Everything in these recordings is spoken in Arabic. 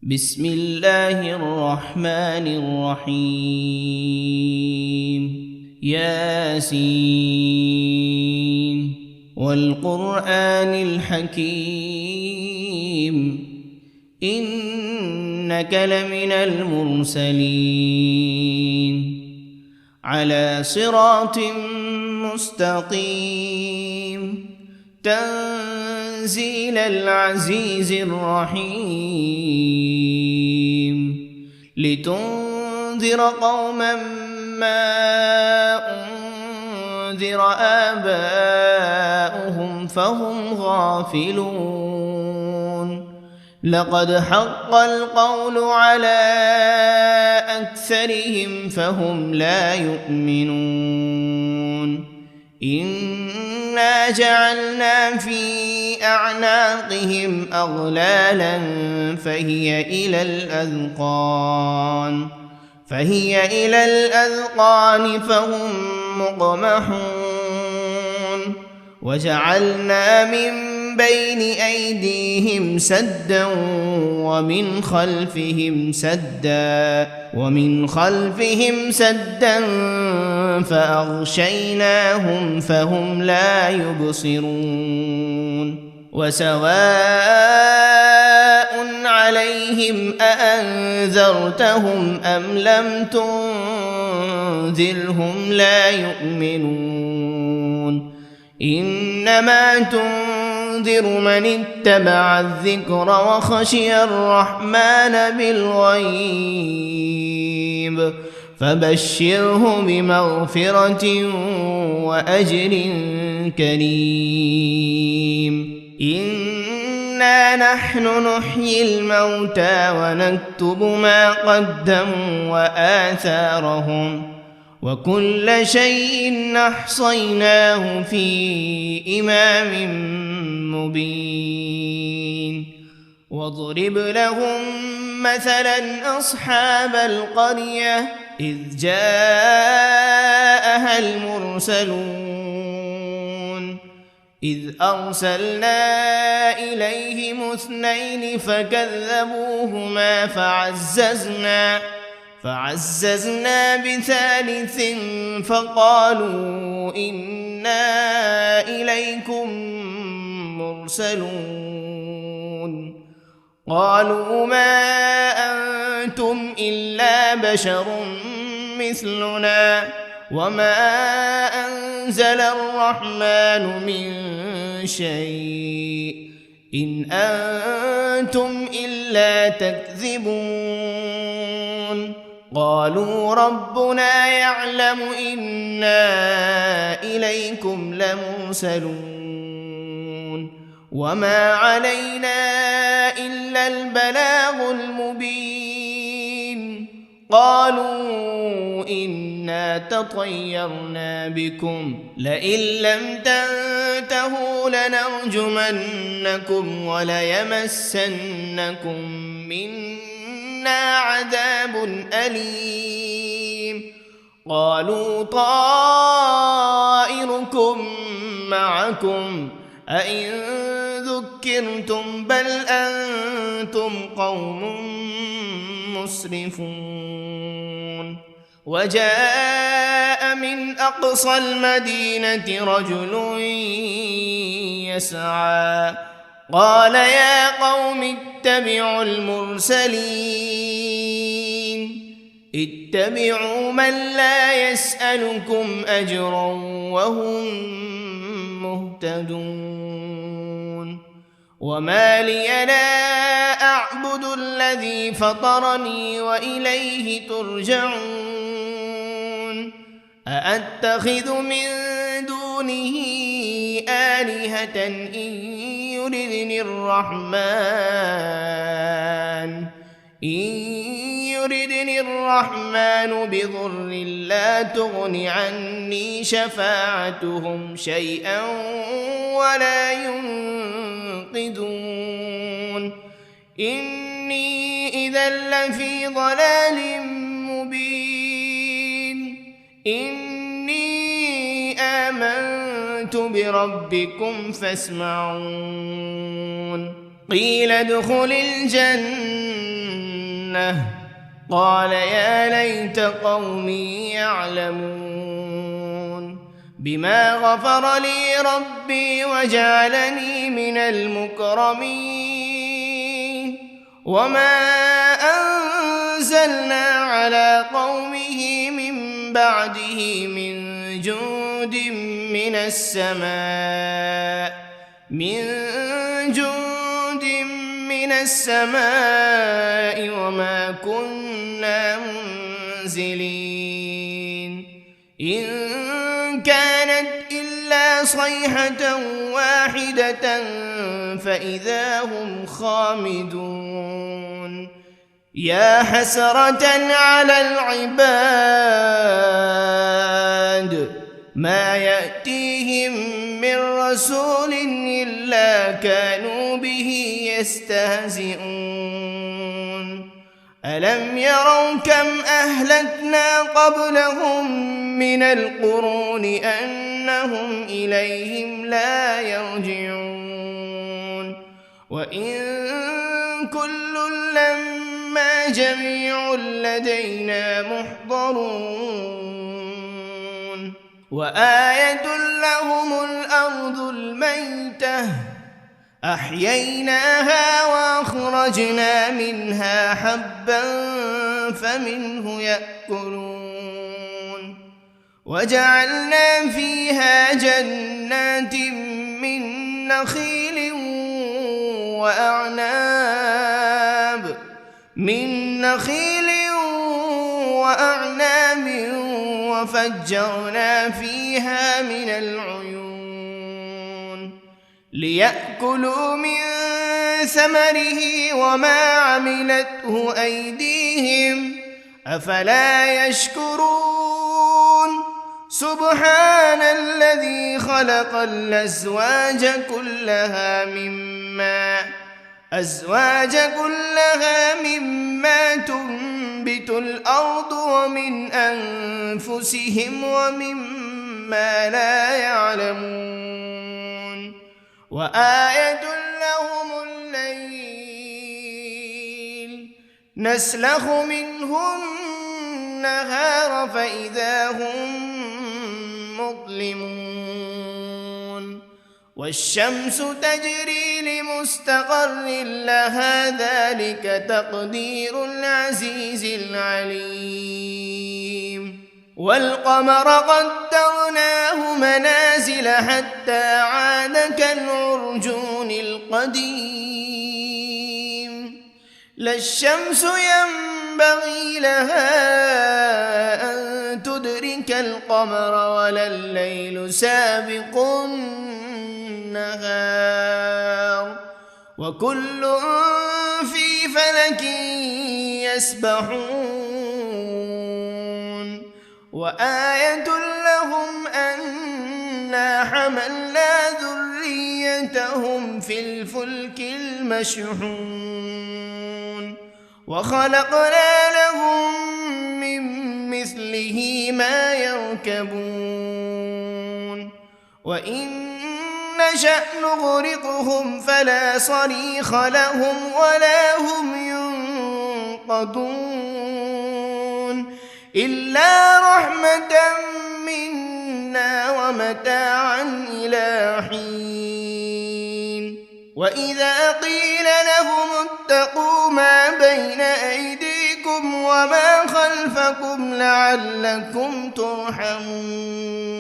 بسم الله الرحمن الرحيم. ياسين والقرآن الحكيم إنك لمن المرسلين على صراط مستقيم تنزيل العزيز الرحيم لتنذر قوما ما أنذر آباؤهم فهم غافلون لقد حق القول على أكثرهم فهم لا يؤمنون إنا جعلنا في أعناقهم أغلالا فهي إلى الأذقان فهم مقمحون وجعلنا من بين أيديهم سدا ومن خلفهم سدا فأغشيناهم فهم لا يبصرون وسواء عليهم أأنذرتهم أم لم تنذرهم لا يؤمنون إنما تنذر من اتبع الذكر وخشي الرحمن بالغيب فبشره بمغفرة وأجر كريم إنا نحن نحيي الموتى ونكتب ما قدموا وآثارهم وكل شيء أحصيناه في إمام مبين واضرب لهم مثلا أصحاب القرية إذ جاءها المرسلون إذ أرسلنا إليهم 2 فكذبوهما فعززنا بثالث فقالوا إنا إليكم مرسلون قالوا ما أنتم إلا بشر مثلنا وما أنزل الرحمن من شيء إن أنتم إلا تكذبون قالوا ربنا يعلم إنا إليكم لمرسلون وما علينا إلا البلاغ المبين قالوا إنا تطيرنا بكم لئن لم تنتهوا لنرجمنكم وليمسنكم منا عذاب أليم قالوا طائركم معكم أئن ذكرتم بل أنتم قوم مسرفون وجاء من أقصى المدينة رجل يسعى قال يا قوم اتبعوا المرسلين اتبعوا من لا يسألكم أجرا وهم مهتدون وما لي لا أعبد الذي فطرني وإليه ترجعون أأتخذ من دونه آلهة إن يردني الرحمن بضر لا تغن عني شفاعتهم شيئا ولا ينقذون إني إذا لفي ضلال مبين إني آمنت بربكم فاسمعون قيل ادخل الجنة الجنة قال يا ليت قومي يعلمون بما غفر لي ربي وجعلني من المكرمين وما أنزلنا على قومه من بعده من جند من السماء وما كنا منزلين إن كانت إلا صيحة واحدة فإذا هم خامدون يا حسرة على العباد ما يأتيهم من رسول إلا كانوا به يستهزئون ألم يروا كم أهلكنا قبلهم من القرون أنهم إليهم لا يرجعون وإن كل لما جميع لدينا محضرون وآية لهم الأرض الميتة أحييناها وأخرجنا منها حبا فمنه يأكلون وجعلنا فيها جنات من نخيل وأعناب وفجرنا فيها من العيون ليأكلوا من ثمره وما عملته أيديهم أفلا يشكرون سبحان الذي خلق الأزواج كلها مما تنبت الأرض ومن أنفسهم ومما لا يعلمون وآية لهم الليل نسلخ منه النهار فإذا هم مظلمون والشمس تجري لمستقر لها ذلك تقدير العزيز العليم والقمر قدرناه منازل حتى عاد كالعرجون القديم لا الشمس ينبغي لها أن تدرك القمر ولا الليل سابق النهار وكل في فلك يسبحون وآية لهم أنا حملنا ذريتهم في الفلك المشحون وخلقنا لهم من مثله ما يركبون وإن نشأ نغرقهم فلا صريخ لهم ولا هم ينقذون إلا رحمة منا ومتاعا إلى حين وإذا قيل لهم اتقوا ما بين أيديكم وما خلفكم لعلكم ترحمون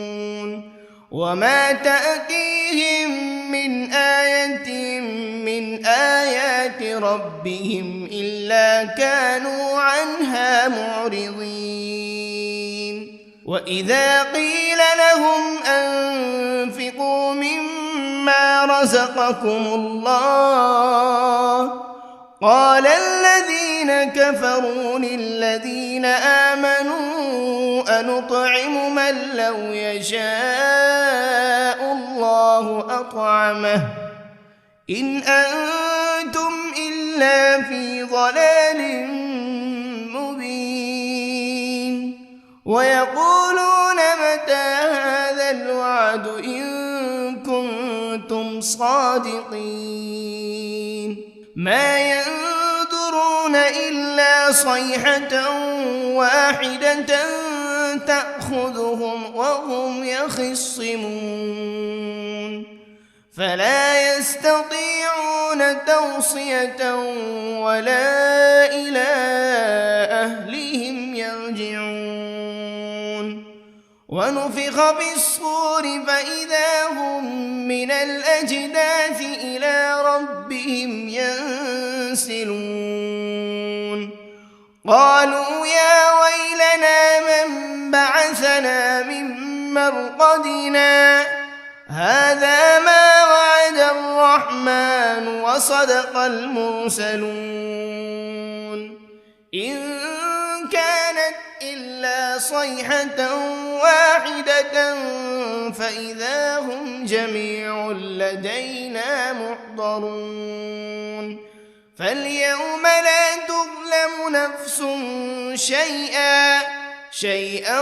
وما تأتيهم من آية من آيات ربهم إلا كانوا عنها معرضين وإذا قيل لهم أنفقوا مما رزقكم الله قال الذين كفروا للذين آمنوا أنطعم من لو يشاء الله أطعمه إن أنتم إلا في ضلال مبين ويقولون متى هذا الوعد إن كنتم صادقين ما ينظرون إلا صيحة واحدة تأخذهم وهم يخصمون فلا يستطيعون توصية ولا إلى أهلهم يرجعون ونفخ في الصور فإذا هم من الأجداث إلى ربهم ينسلون قالوا يا ويلنا من بعثنا من مرقدنا هذا ما وعد الرحمن وصدق المرسلون إن كانت إلا صيحة واحدة فإذا هم جميع لدينا محضرون فاليوم لا تظلم نفس شيئا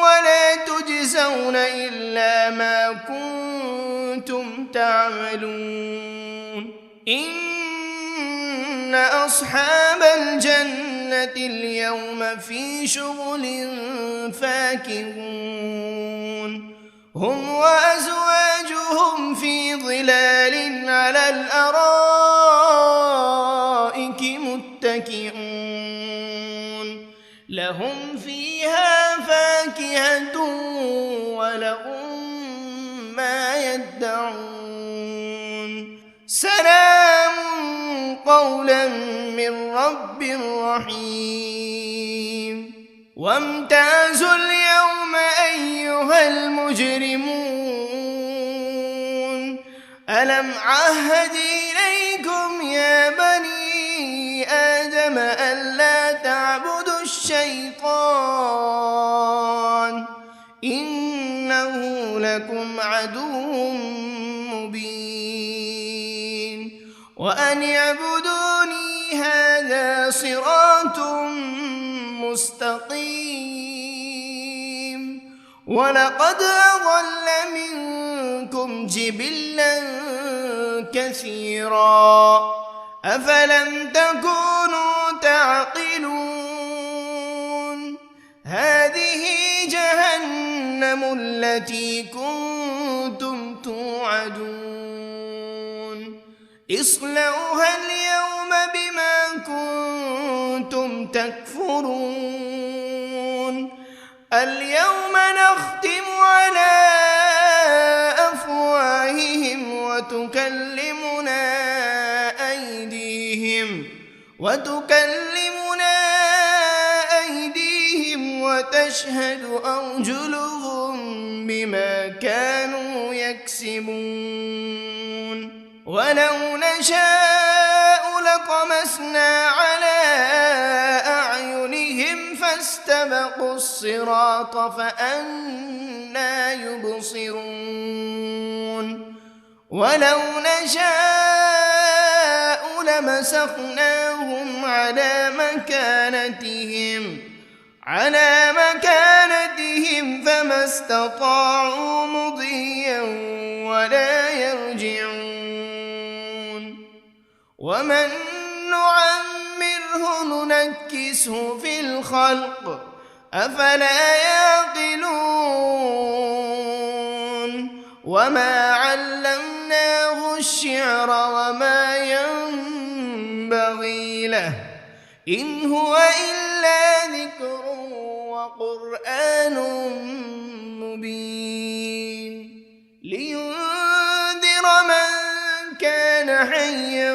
ولا تجزون إلا ما كنتم تعملون إن أصحاب الجنة اليوم في شغل فاكهون هم وأزواجهم في ظلال على الأرائك متكئون لهم فيها فاكهة ولهم ما يدعون سلام قولا من رب رحيم وامتازوا اليوم أيها المجرمون ألم عهد إليكم يا بني آدم ألا تعبدوا الشيطان إنه لكم عدو مبين وأن اعبدوني هذا صراط مستقيم ولقد أضل منكم جبلا كثيرا أفلم تكونوا تعقلون هذه جهنم التي كنتم توعدون اصلوها اليوم بما كنتم تكفرون اليوم نختم على أفواههم وتكلمنا أيديهم وتشهد أرجلهم بما كانوا يكسبون ولو نشاء لطمسنا على أعينهم فاستبقوا الصراط فأنى يبصرون ولو نشاء لمسخناهم على مكانتهم فما استطاعوا مضيا ولا يرجعون ومن نعمره ننكسه في الخلق أفلا يعقلون وما علمناه الشعر وما ينبغي له إن هو إلا ذكر وقرآن مبين لينذر من كان حيا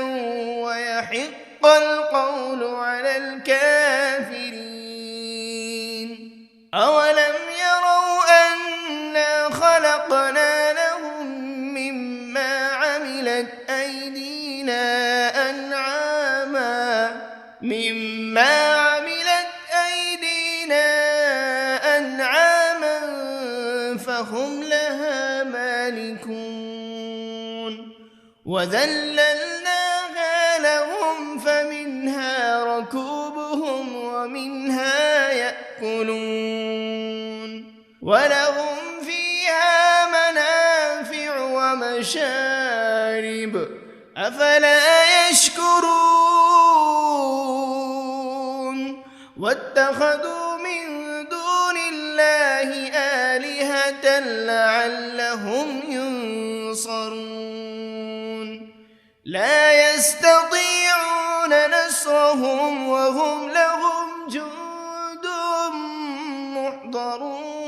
ويحق القول على الكافرين أولم يروا أنا خلقنا لهم مما عملت أيدينا أنعاما فهم لها مالكون وذللناها لهم فمنها ركوبهم ومنها يأكلون ولهم فيها منافع ومشارب أفلا يشكرون واتخذوا من دون الله آلهة لعلهم ينصرون لا يستطيعون نصرهم وهم لهم جند محضرون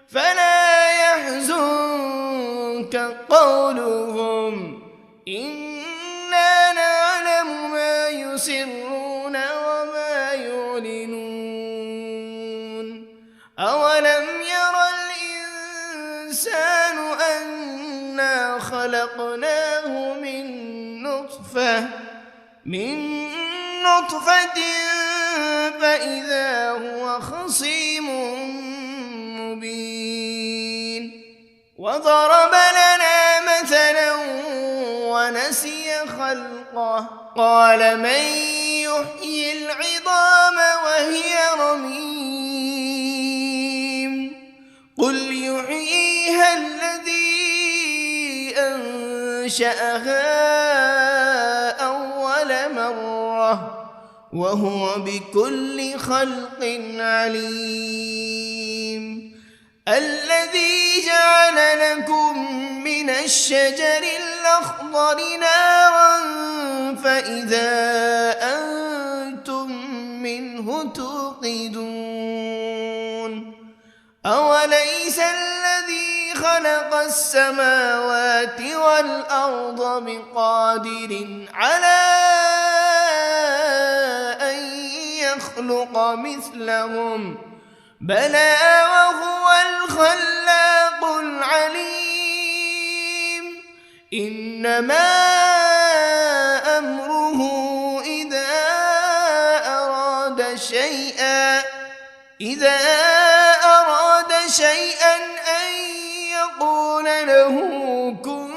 فلا يحزنك قولهم إنا نعلم ما يسرون وما يعلنون أولم ير الإنسان أنا خلقناه من نطفة فإذا هو خصيم مبين وضرب لنا مثلا ونسي خلقه قال من يحيي العظام وهي رميم قل يحييها الذي أنشأها أول مرة وهو بكل خلق عليم الذي جعل لكم من الشجر الأخضر نارا فإذا أنتم منه توقدون أوليس الذي خلق السماوات والأرض بقادر على أن يخلق مثلهم بلى وهو الخلاق العليم إنما أمره إذا أراد شيئا أن يقول له كن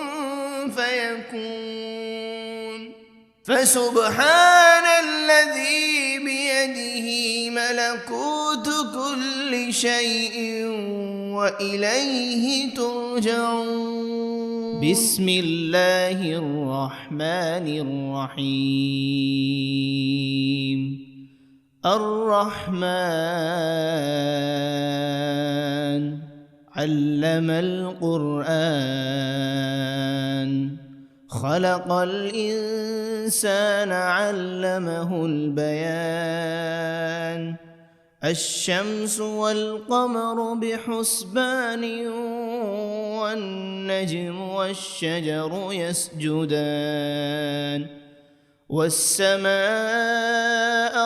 فيكون فسبحان الذي بيده ملكوت كل شيء وإليه ترجعون بسم الله الرحمن الرحيم الرحمن علم القرآن خلق الإنسان علمه البيان الشمس والقمر بحسبان والنجم والشجر يسجدان والسماء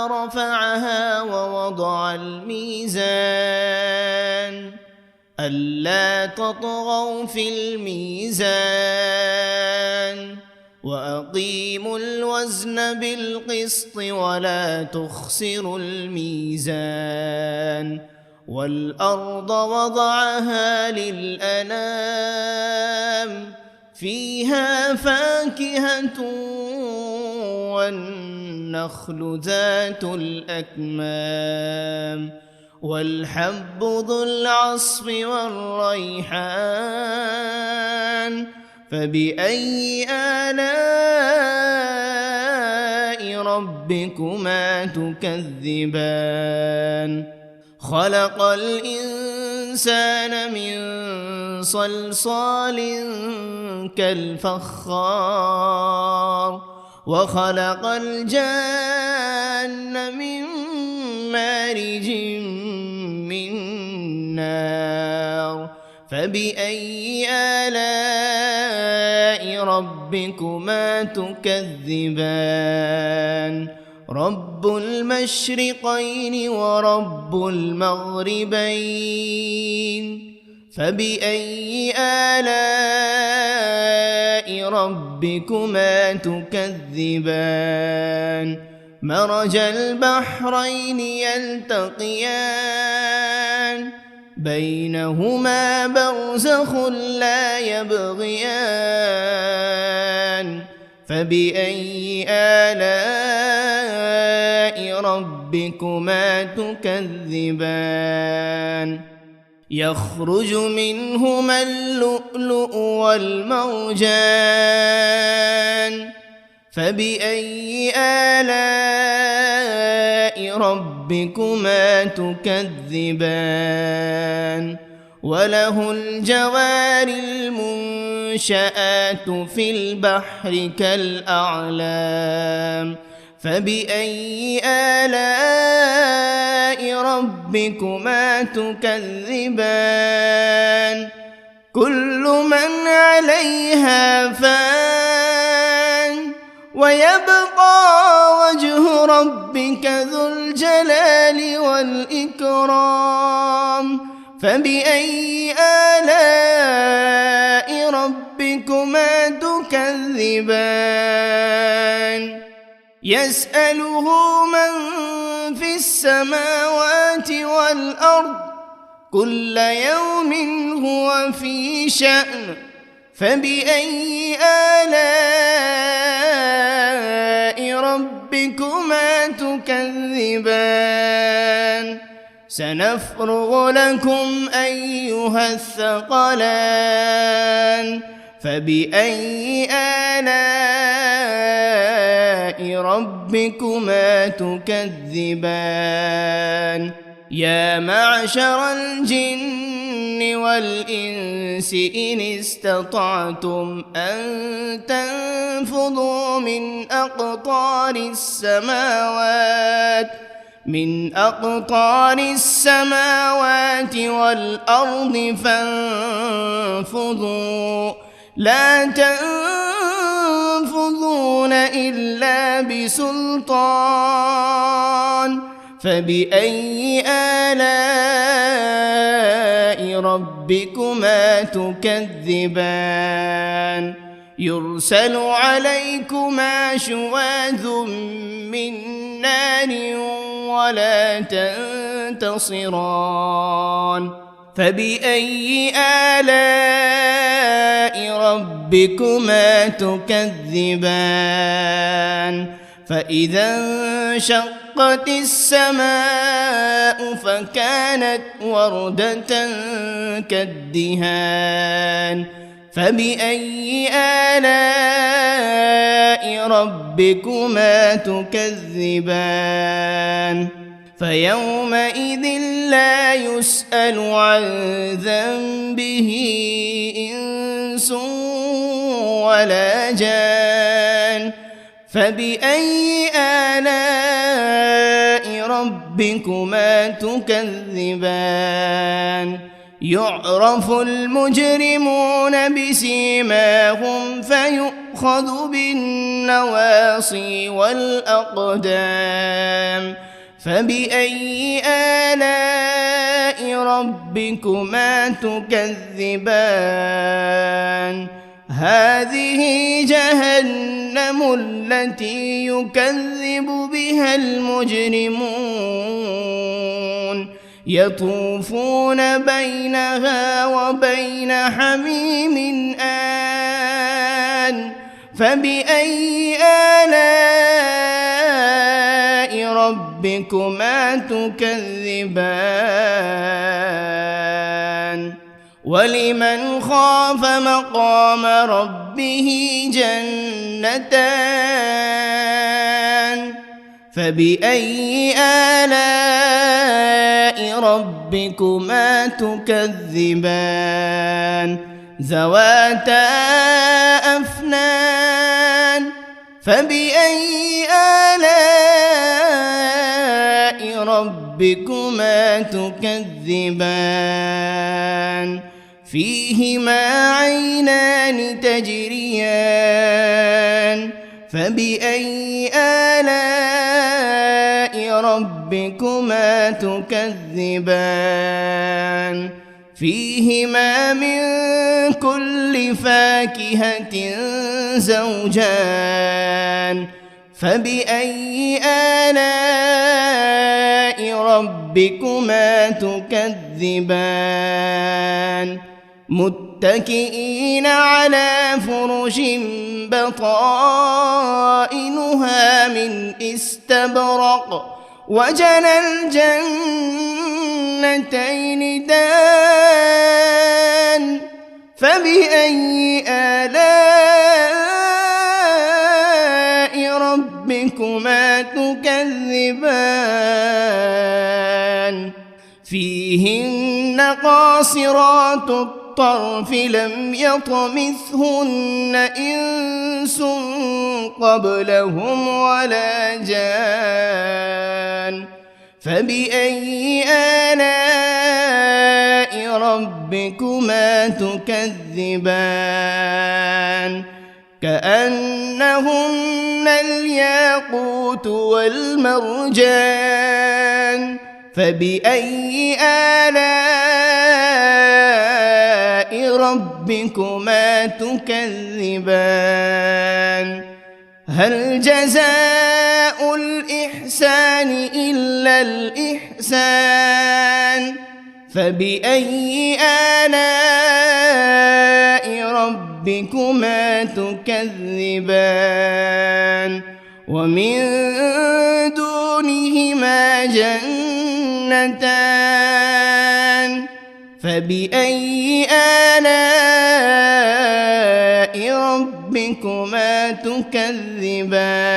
رفعها ووضع الميزان ألا تطغوا في الميزان وأقيموا الوزن بالقسط ولا تخسروا الميزان والأرض وضعها للأنام فيها فاكهة والنخل ذات الأكمام والحب ذو العصف والريحان فبأي آلاء ربكما تكذبان خلق الإنسان من صلصال كالفخار وخلق الجان من مارج من نار فبأي آلاء ربكما تكذبان رب المشرقين ورب المغربين فبأي آلاء ربكما تكذبان مرج البحرين يلتقيان بينهما برزخ لا يبغيان فبأي آلاء ربكما تكذبان يخرج منهما اللؤلؤ والمرجان فبأي آلاء ربكما تكذبان وله الجوار المنشآت في البحر كالأعلام فبأي آلاء ربكما تكذبان كل من عليها فان ويبقى وجه ربك ذو الجلال والإكرام فبأي آلاء ربكما تكذبان يسأله من في السماوات والأرض كل يوم هو في شأن فبأي آلاء ربكما تكذبان سنفرغ لكم أيها الثقلان فبأي آلاء ربكما تكذبان يا معشر الجن والإنس إن استطعتم أن تنفذوا من أقطار السماوات والأرض فانفذوا لا تنفذون إلا بسلطان فبأي آلاء ربكما تكذبان يرسل عليكما شواذ من نار ولا تنتصران فبأي آلاء ربكما تكذبان فإذا انشقت السماء فكانت وردة كالدهان فبأي آلاء ربكما تكذبان فيومئذ لا يسأل عن ذنبه إنس ولا جان فبأي آلاء ربكما تكذبان يعرف المجرمون بسيماهم فيؤخذ بالنواصي والأقدام فبأي آلاء ربكما تكذبان هذه جهنم التي يكذب بها المجرمون يطوفون بينها وبين حميم آن فبأي آلاء ربكما تكذبان ولمن خاف مقام ربه جنتان فبأي آلاء ربكما تكذبان ذواتا أفنان فبأي آلاء ربكما تكذبان فيهما عينان تجريان فبأي آلاء ربكما تكذبان فيهما من كل فاكهة زوجان فبأي آلاء ربكما تكذبان متكئين على فرش بطائنها من استبرق وجنى الجنتين دان فبأي آلاء ربكما تكذبان تكذبان فيهن قاصرات الطرف لم يطمثهن إنس قبلهم ولا جان فبأي آلاء ربكما تكذبان كأنهن الياقوت والمرجان فبأي آلاء ربكما تكذبان هل جزاء الإحسان إلا الإحسان فبأي آلاء ربكما تكذبان ومن دونهما جنتان فبأي آلاء ربكما تكذبان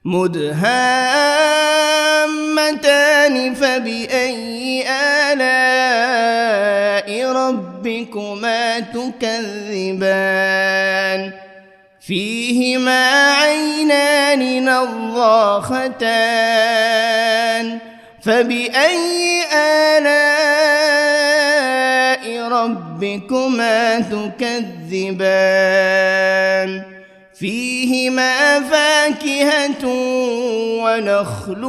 مدهامتان فبأي آلاء ربكما تكذبان فيهما عينان نضاختان فبأي آلاء ربكما تكذبان فيهما فاكهة ونخل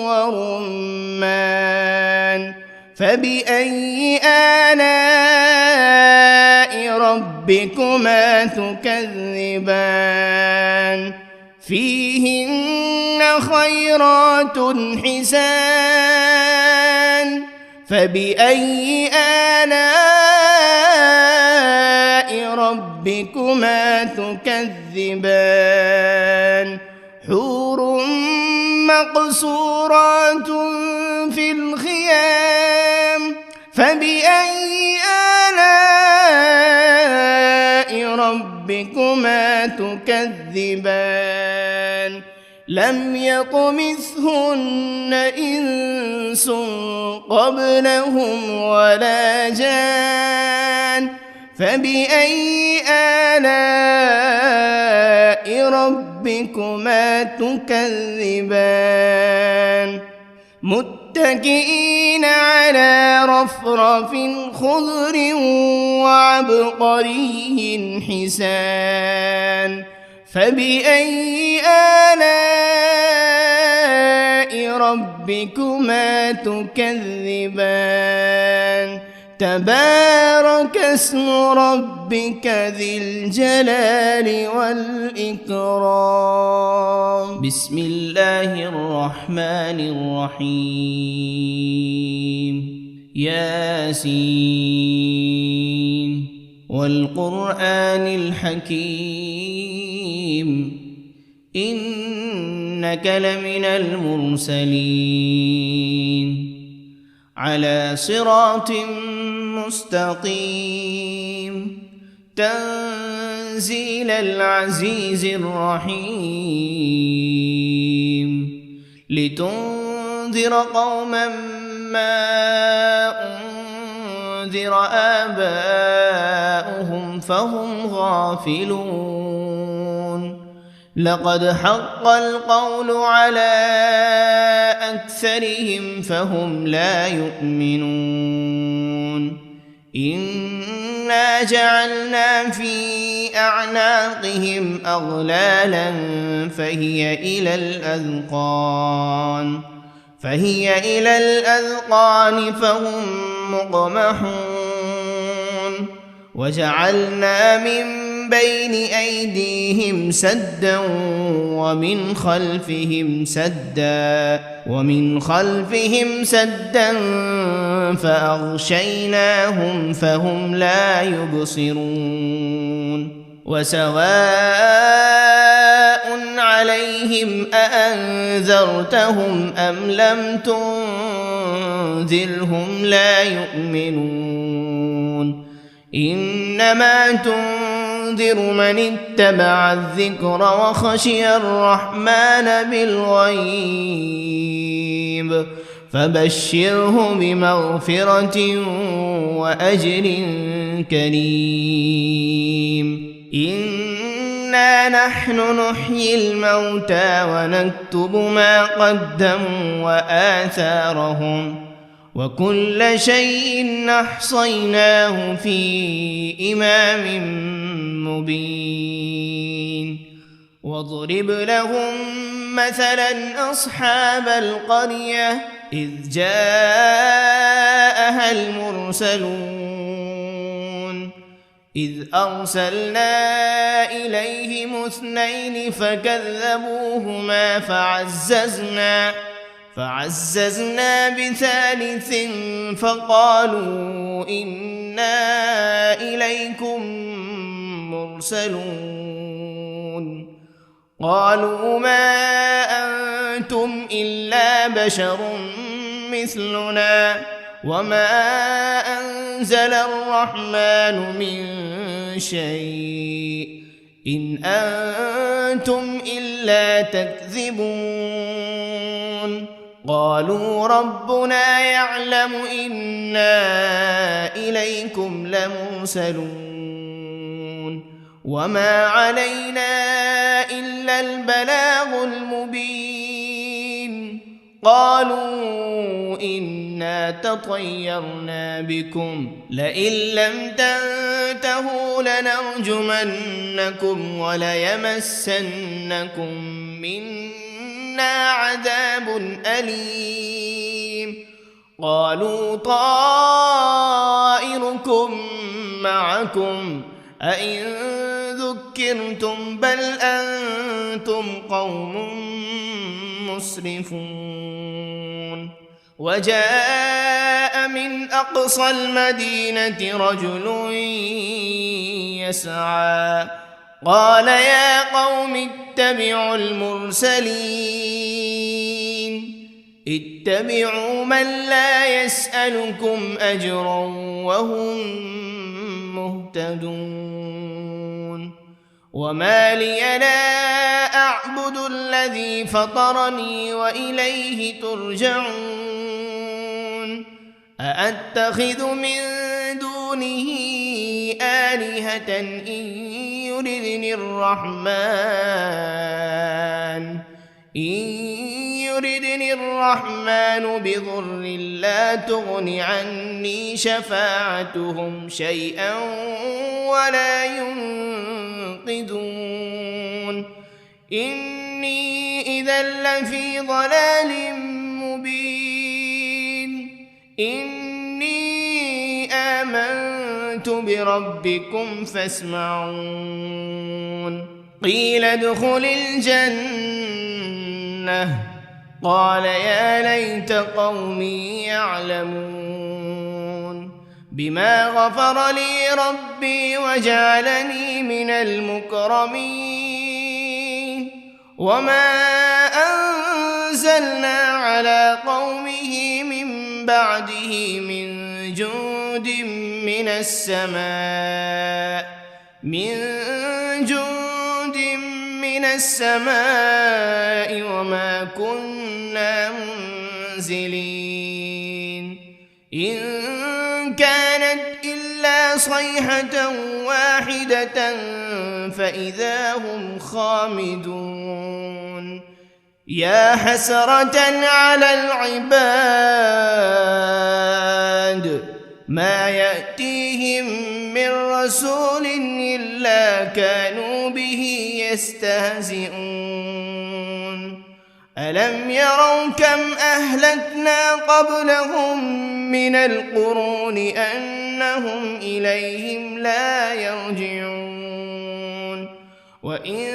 ورمان فبأي آلاء ربكما تكذبان فيهن خيرات حسان فبأي آلاء ربكما تكذبان حور مقصورات في الخيام فبأي آلاء ربكما تكذبان لم يطمثهن إنس قبلهم ولا جان فبأي آلاء ربكما تكذبان متكئين على رفرف خضر وعبقري حسان فبأي آلاء ربكما تكذبان تبارك اسم ربك ذي الجلال والإكرام بسم الله الرحمن الرحيم ياسين والقرآن الحكيم إنك لمن المرسلين على صراط مستقيم تنزيل العزيز الرحيم لتنذر قوما ما أنذر آباؤهم فهم غافلون لقد حق القول على أكثرهم فهم لا يؤمنون إنا جعلنا في أعناقهم أغلالا فهي إلى الأذقان فهم مقمحون وجعلنا من بين أيديهم سدا ومن خلفهم سدا فأغشيناهم فهم لا يبصرون وسواء عليهم أأنذرتهم أم لم تنذرهم لا يؤمنون إنما تنذر تنذر من اتبع الذكر وخشي الرحمن بالغيب فبشره بمغفرة وأجر كريم إنا نحن نحيي الموتى ونكتب ما قدموا وآثارهم وكل شيء أحصيناه في إمام مبين واضرب لهم مثلا أصحاب القرية إذ جاءها المرسلون إذ أرسلنا إليهم 2 فكذبوهما فعززنا بثالث فقالوا إنا إليكم مرسلون قالوا ما أنتم إلا بشر مثلنا وما أنزل الرحمن من شيء إن أنتم إلا تكذبون قالوا ربنا يعلم إنا إليكم لمرسلون وما علينا إلا البلاغ المبين قالوا إنا تطيرنا بكم لئن لم تنتهوا لنرجمنكم وليمسنكم منا عذاب أليم قالوا طائركم معكم أئن ذكرتم بل أنتم قوم مسرفون وجاء من أقصى المدينة رجل يسعى قال يا قوم اتبعوا المرسلين اتبعوا من لا يسألكم أجرا وهم مهتدون وما لي لا أعبد الذي فطرني وإليه ترجعون أأتخذ من دونه آلهة إن يردني الرحمن بضر لا تغن عني شفاعتهم شيئا ولا ينقذون إني إذا لفي ضلال مبين إني آمنت بربكم فاسمعون قيل ادخل الجنة قال يا ليت قومي يعلمون بما غفر لي ربي وجعلني من المكرمين وما أنزلنا على قومه من بعده من جند من السماء وما كنا منزلين إن كانت إلا صيحة واحدة فإذا هم خامدون يا حسرة على العباد ما يأتيهم من رسول إلا كانوا به يستهزئون ألم يروا كم أهلكنا قبلهم من القرون أنهم إليهم لا يرجعون وإن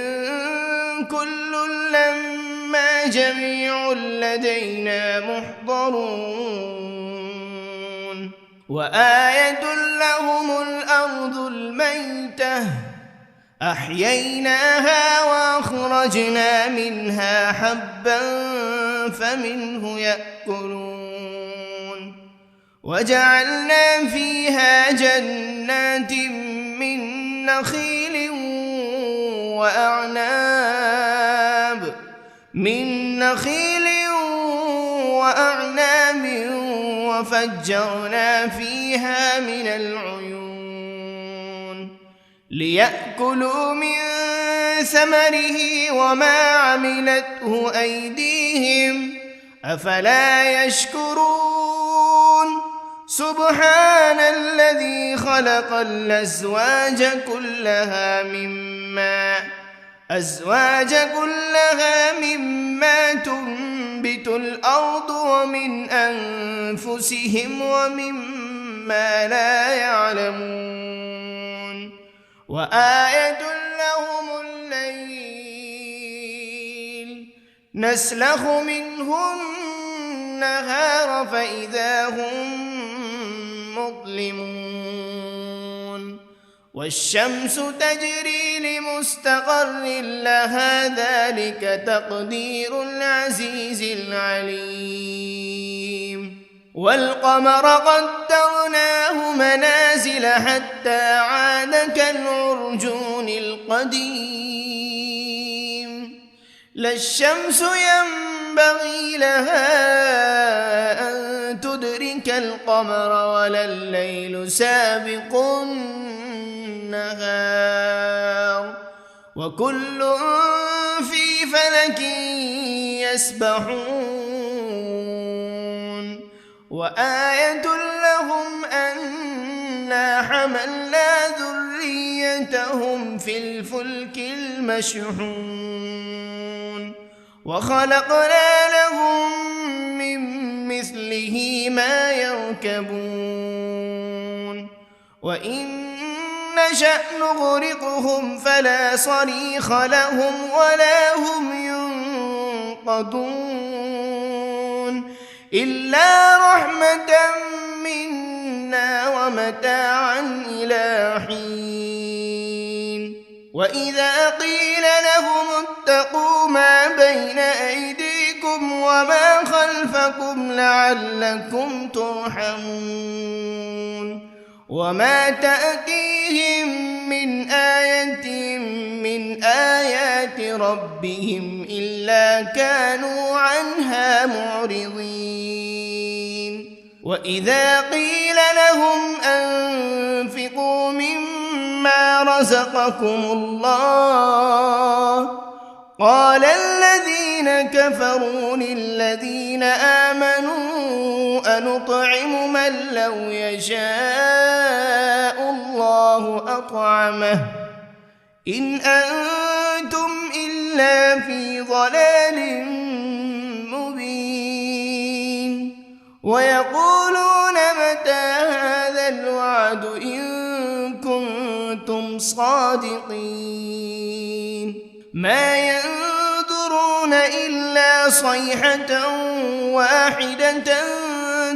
كل لما جميع لدينا محضرون وآية لهم الأرض الميتة أحييناها وأخرجنا منها حبا فمنه يأكلون وجعلنا فيها جنات من نخيل وأعناب من نخيل وأعناب وفجرنا فيها من العيون ليأكلوا من ثمره وما عملته أيديهم أفلا يشكرون سبحان الذي خلق الأزواج كلها مما تنبت الأرض ومن أنفسهم ومما لا يعلمون وآية لهم الليل نسلخ منه النهار فإذا هم مظلمون والشمس تجري لمستقر لها ذلك تقدير العزيز العليم والقمر قدرناه منازل حتى عاد كالعرجون القديم لا الشمس ينبغي لها أن تدرك القمر ولا الليل سابق النهار وكل في فلك يسبحون وآية لهم أنا حملنا ذريتهم في الفلك المشحون وخلقنا لهم من مثله ما يركبون وإن نشأ نغرقهم فلا صريخ لهم ولا هم ينقذون إلا رحمة منا ومتاعا إلى حين وإذا قيل لهم اتقوا ما بين أيديكم وما خلفكم لعلكم ترحمون وما تأتيهم من آية من آيات ربهم إلا كانوا عنها معرضين وإذا قيل لهم أنفقوا مما رزقكم الله قال الذين كفروا للذين آمنوا أنطعم من لو يشاء الله أطعمه إن أنتم إلا في ضلال مبين ويقولون متى هذا الوعد إن كنتم صادقين ما ينظرون إلا صيحة واحدة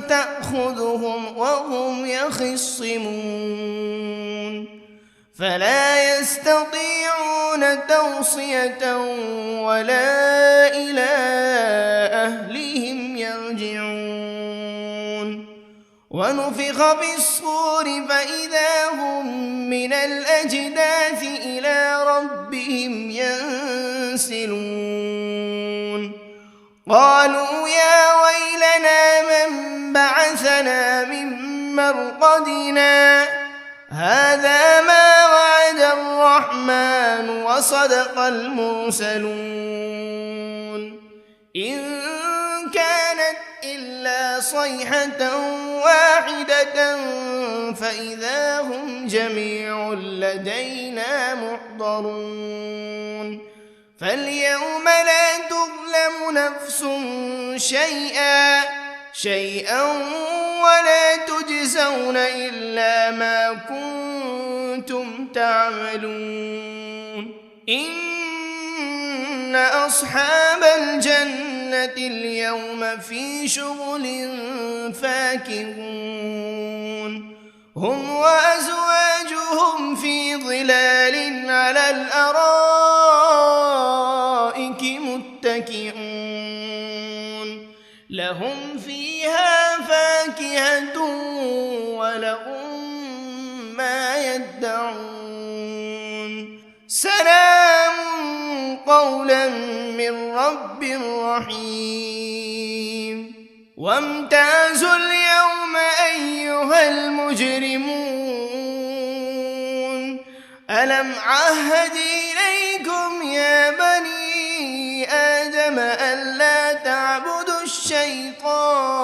تأخذهم وهم يخصمون فلا يستطيعون توصية ولا إلى أهلهم يرجعون ونفخ بالصور فإذا هم من الأجداث إلى ربهم ينسلون قالوا يا ويلنا من بعثنا من مرقدنا هذا ما وعد الرحمن وصدق المرسلون إن كانت إلا صيحة واحدة فإذا هم جميع لدينا محضرون فاليوم لا تظلم نفس شيئا ولا تجزون إلا ما كنتم تعملون إن أصحاب الجنة اليوم في شغل فاكهون هم وأزواجهم في ظلال على الأرائك متكئون لهم فيها فاكهة ولهم ما يدعون سلام قولا من رب رحيم وامتازوا اليوم أيها المجرمون ألم عهد إليكم يا بني آدم ألا تعبدوا الشيطان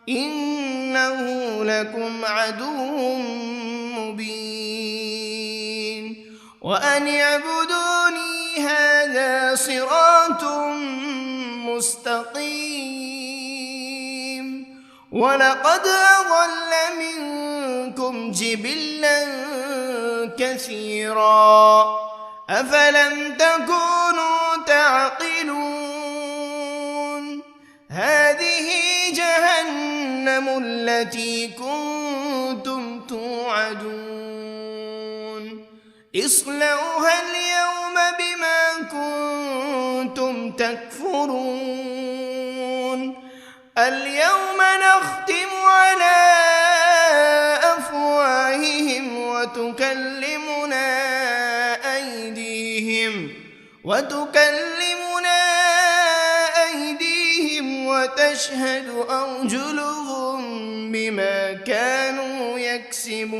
إنه لكم عدو مبين وأن اعبدوني هذا صراط مستقيم ولقد أضل منكم جبلا كثيرا أفلم تكونوا تعقلون هذه جهنم التي كنتم توعدون اصلوها اليوم بما كنتم تكفرون اليوم نختم على أفواههم وتكلمنا أيديهم وتشهد أرجلهم بما كانوا يكسبون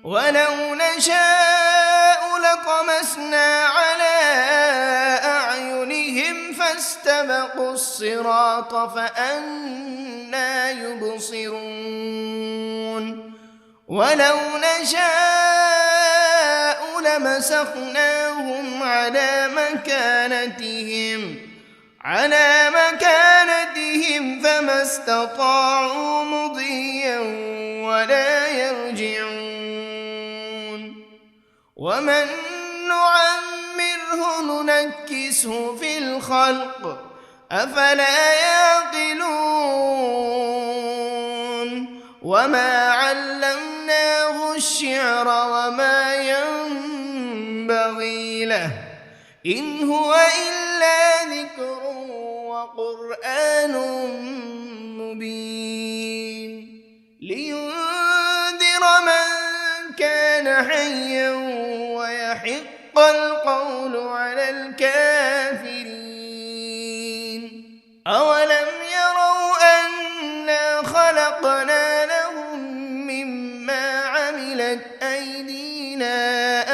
ولو نشاء لطمسنا على أعينهم فاستبقوا الصراط فأنى يبصرون ولو نشاء لمسخناهم على مكانتهم فما استطاعوا مضيا ولا يرجعون ومن نعمره ننكسه في الخلق أفلا يعقلون وما علمناه الشعر وما ينبغي له إن هو إلا ذكر وقرآن مبين لينذر من كان حيا ويحق القول على الكافرين أولم يروا أنا خلقنا لهم مما عملت أيدينا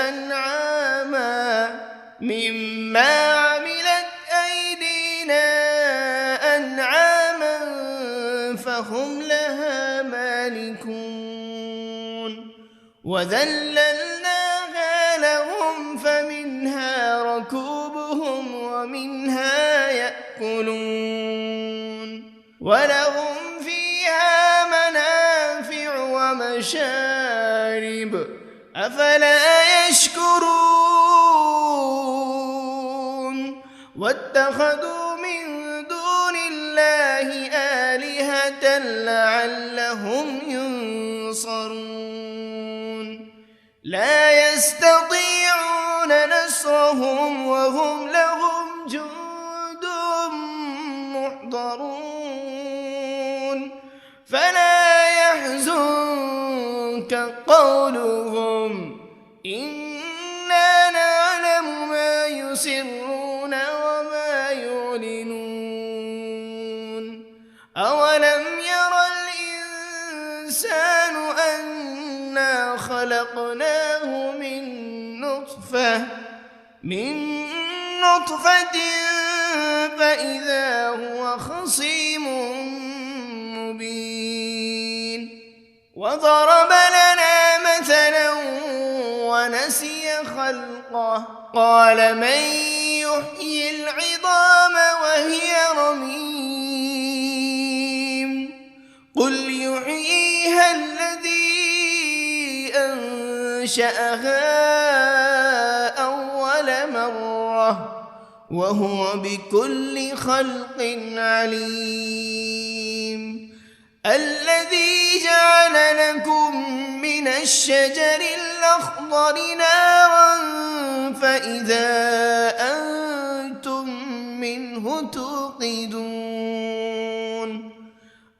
أنعاما فهم لها مالكون وذللناها لهم فمنها ركوبهم ومنها يأكلون ولهم فيها منافع ومشارب أفلا يشكرون واتخذوا من دون الله آلهة لعلهم ينصرون لا يستطيعون نصرهم وهم لهم جند محضرون فلا يحزنك قولهم إنا نعلم ما يسرون وما يعلنون أولم ير الإنسان أنا خلقناه من نطفة فإذا هو خصيم مبين وضرب لنا مثلا ونسي خلقه قال من يحيي العظام وهي رميم قل يحييها الذي أنشأها أول مرة وهو بكل خلق عليم الذي جعل لكم من الشجر الأخضر نارا فإذا أنتم منه توقدون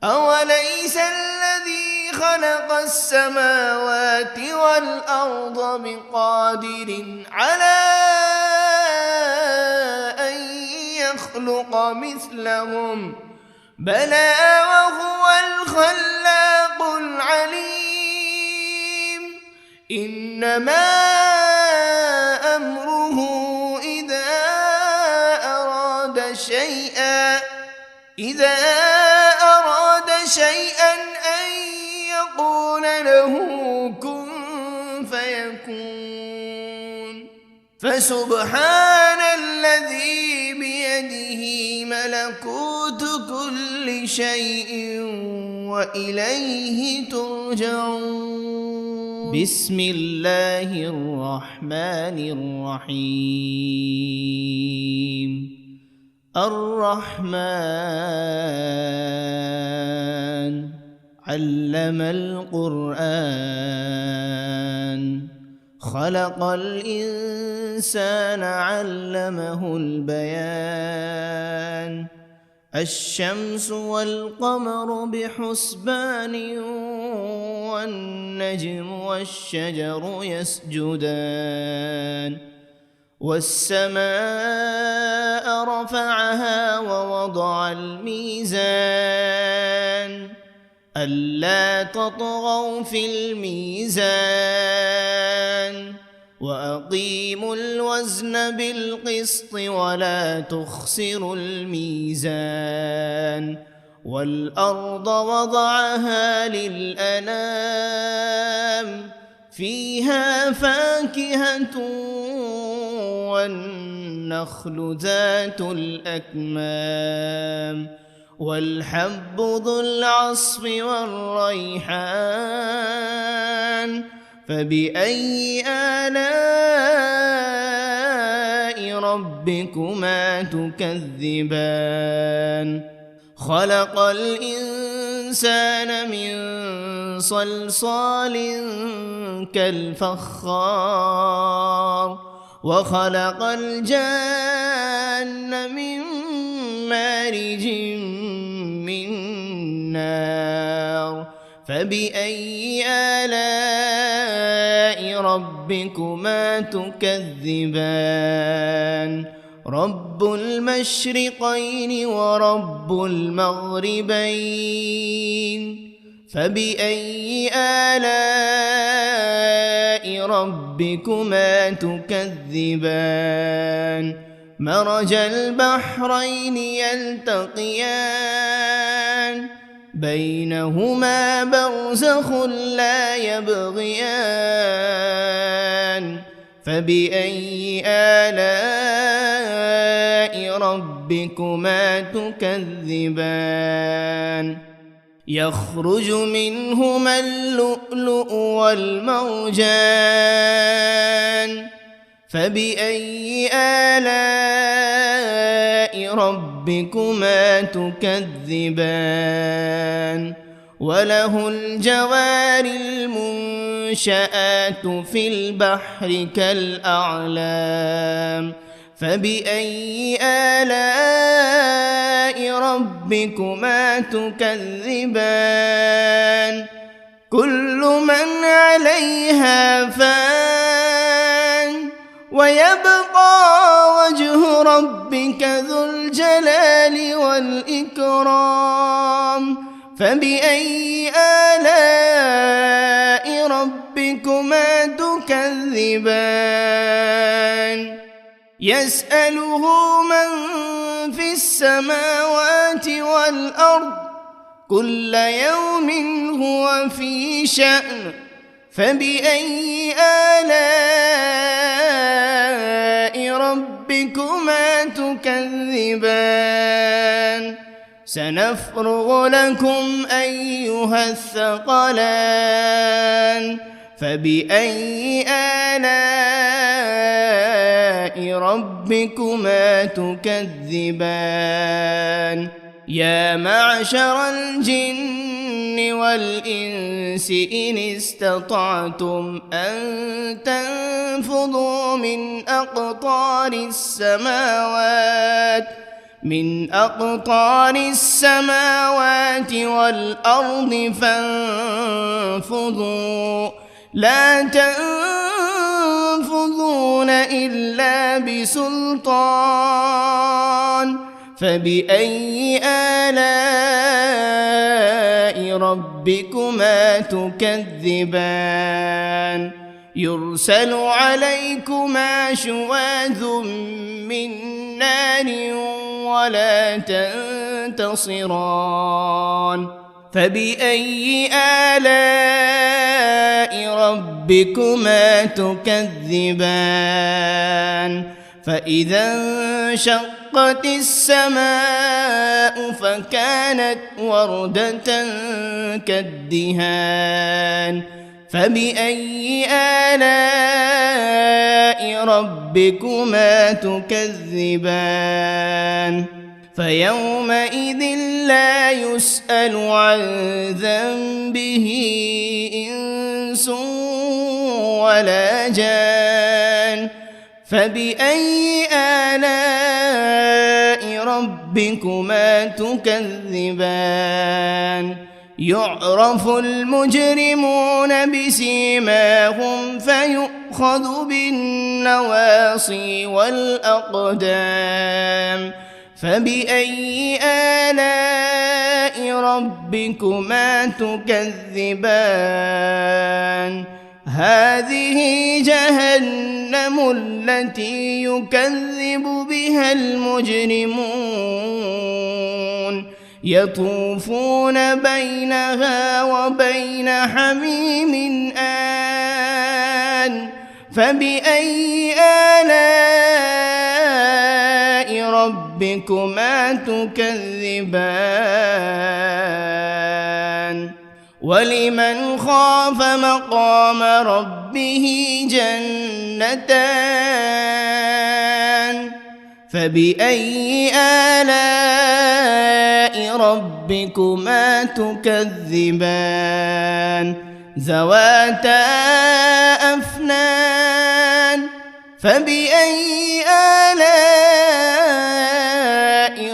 أوليس الذي خلق خلق السماوات والأرض بقادر على أن يخلق مثلهم بلى وهو الخلاق العليم إنما أمره إذا أراد شيئا أن يقول له كن فيكون فسبحان الذي بيده ملكوت كل شيء وإليه ترجعون بسم الله الرحمن الرحيم الرحمن علم القرآن خلق الإنسان علمه البيان الشمس والقمر بحسبان والنجم والشجر يسجدان والسماء رفعها ووضع الميزان ألا تطغوا في الميزان وأقيموا الوزن بالقسط ولا تخسروا الميزان والأرض وضعها للأنام فيها فاكهة والنخل ذات الأكمام والحب ذو العصف والريحان فبأي آلاء ربكما تكذبان خلق الإنسان من صلصال كالفخار وخلق الجان من مارج من نار فبأي آلاء ربكما تكذبان رب المشرقين ورب المغربين فبأي آلاء ربكما تكذبان مرج البحرين يلتقيان بينهما برزخ لا يبغيان فبأي آلاء ربكما تكذبان يخرج منهما اللؤلؤ والمرجان فبأي آلاء ربكما تكذبان وله الجوار المنشآت في البحر كالأعلام فبأي آلاء ربكما تكذبان كل من عليها فان ويبقى وجه ربك ذو الجلال والإكرام فبأي آلاء ربكما تكذبان يسأله من في السماوات والأرض كل يوم هو في شأن فبأي آلاء ربكما تكذبان سنفرغ لكم أيها الثقلان فبأي آلاء ربكما تكذبان يا معشر الجن والإنس إن استطعتم أن تنفذوا من أقطار السماوات من أقطار السماوات والأرض فانفضوا لا تنفذون إلا بسلطان فبأي آلاء ربكما تكذبان يرسل عليكما شواذ من نار ولا تنتصران فبأي آلاء ربكما تكذبان فإذا انشقت السماء فكانت وردة كالدهان فبأي آلاء ربكما تكذبان فيومئذ لا يسأل عن ذنبه إنس ولا جان فبأي آلاء ربكما تكذبان يعرف المجرمون بسيماهم فيؤخذ بالنواصي والأقدام فبأي آلاء ربكما تكذبان هذه جهنم التي يكذب بها المجرمون يطوفون بينها وبين حميم آن فبأي آلاء ربكما تكذبان ولمن خاف مقام ربه جنتان فبأي آلاء ربكما تكذبان ذواتا أفنان فبأي آلاء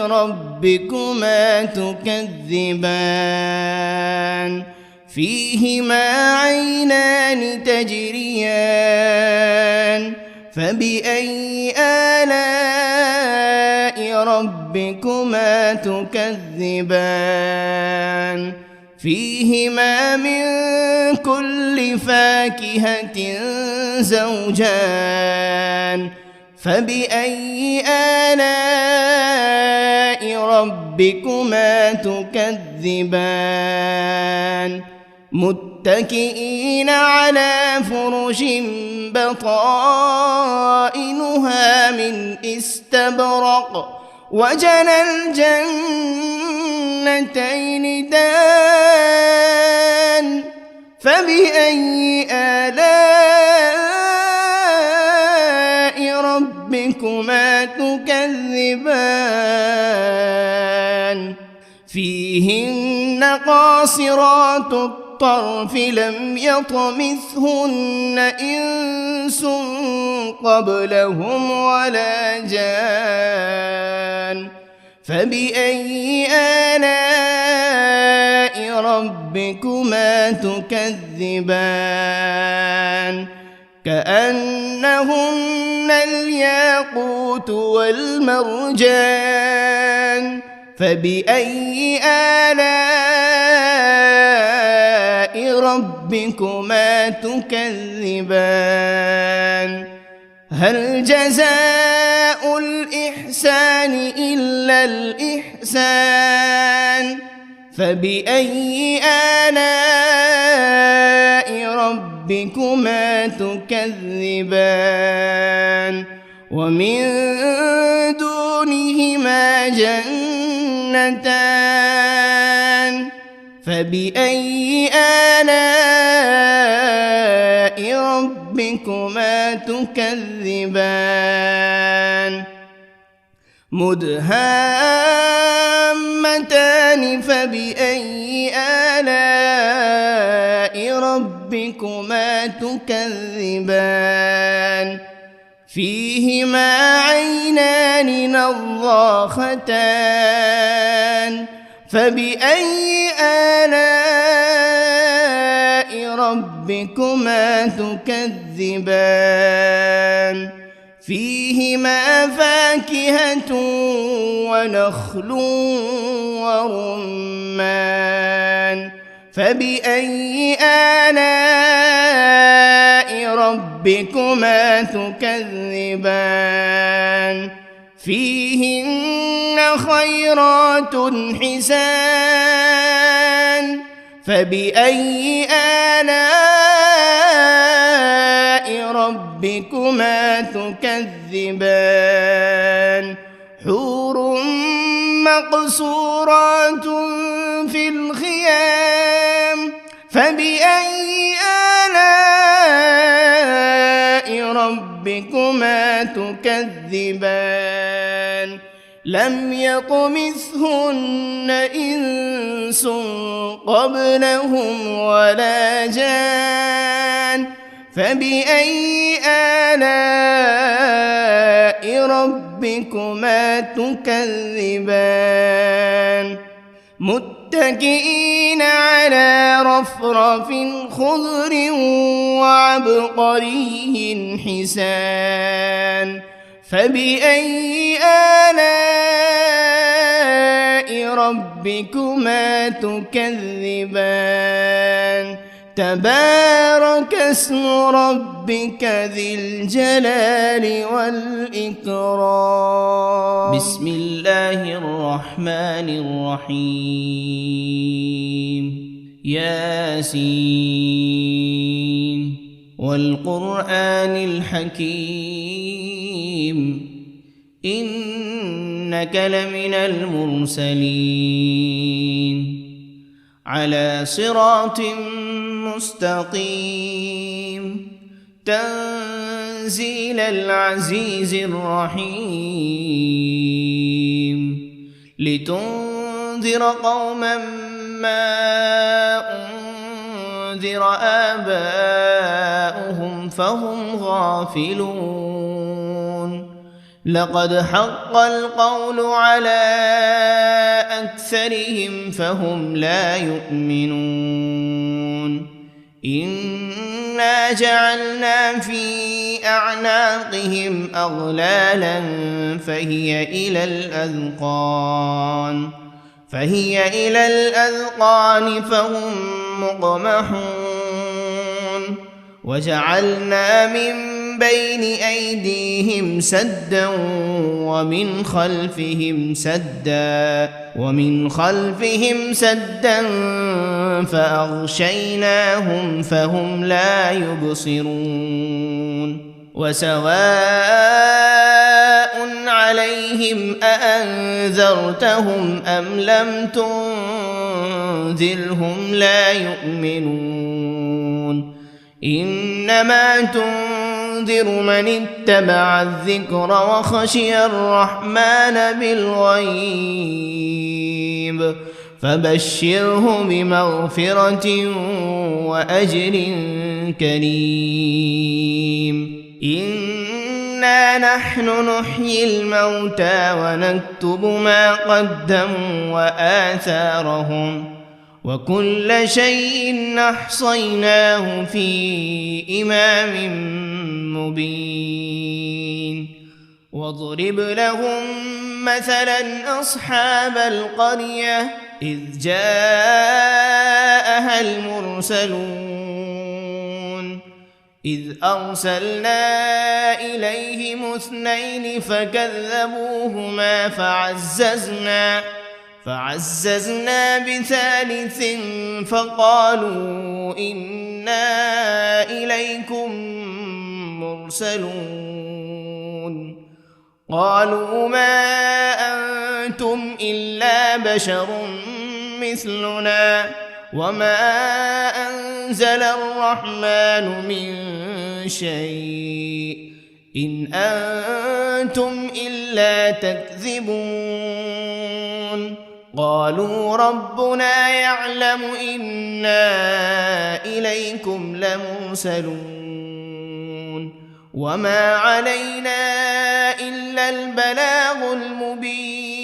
ربكما تكذبان فيهما عينان تجريان فبأي آلاء ربكما تكذبان فيهما من كل فاكهة زوجان فبأي آلاء ربكما تكذبان متكئين على فرش بطائنها من استبرق وجنى الجنتين دان فبأي آلاء ربكما تكذبان فيهن قاصرات الطرف لم يطمثهن إنس قبلهم ولا جان فبأي آلاء ربكما تكذبان كأنهن الياقوت والمرجان فبأي آلاء ربكما تكذبان هل جزاء الإحسان إلا الإحسان فبأي آلاء ربكما تكذبان ومن دونهما جنتان فبأي آلاء ربكما تكذبان مدهامتان فبأي آلاء ربكما تكذبان فيهما عينان نضاختان فبأي آلاء ربكما تكذبان فيهما فاكهة ونخل ورمان فبأي آلاء ربكما تكذبان فيهن خيرات حسان فبأي آلاء ربكما تكذبان حور مقصورات في الخيام فبأي آلاء ربكما تكذبان لم يطمثهن إنس قبلهم ولا جان فبأي آلاء ربكما تكذبان متكئين على رفرف خضر وعبقري حسان فبأي آلاء ربكما تكذبان تبارك اسم ربك ذي الجلال والإكرام بسم الله الرحمن الرحيم ياسين والقرآن الحكيم إنك لمن المرسلين على صراط مستقيم تنزيل العزيز الرحيم لتنذر قوما ما أنذر آباؤهم فهم غافلون لقد حق القول على أكثرهم فهم لا يؤمنون إنا جعلنا في أعناقهم أغلالا فهي إلى الأذقان فهم مقمحون وجعلنا من بين أيديهم سدا ومن خلفهم سدا فأغشيناهم فهم لا يبصرون وسواء عليهم أأنذرتهم أم لم تنذرهم لا يؤمنون إنما تنذر من اتبع الذكر وخشي الرحمن بالغيب فبشره بمغفرة وأجر كريم إنا نحن نحيي الموتى ونكتب ما قدموا وآثارهم وكل شيء أحصيناه في إمام مبين واضرب لهم مثلا أصحاب القرية إذ جاءها المرسلون إذ أرسلنا إليهم 2 فكذبوهما فعززنا ب3 فقالوا إنا إليكم مرسلون قالوا ما أنتم إلا بشر مثلنا وما أنزل الرحمن من شيء إن أنتم إلا تكذبون قالوا ربنا يعلم إنا إليكم لمرسلون وما علينا إلا البلاغ المبين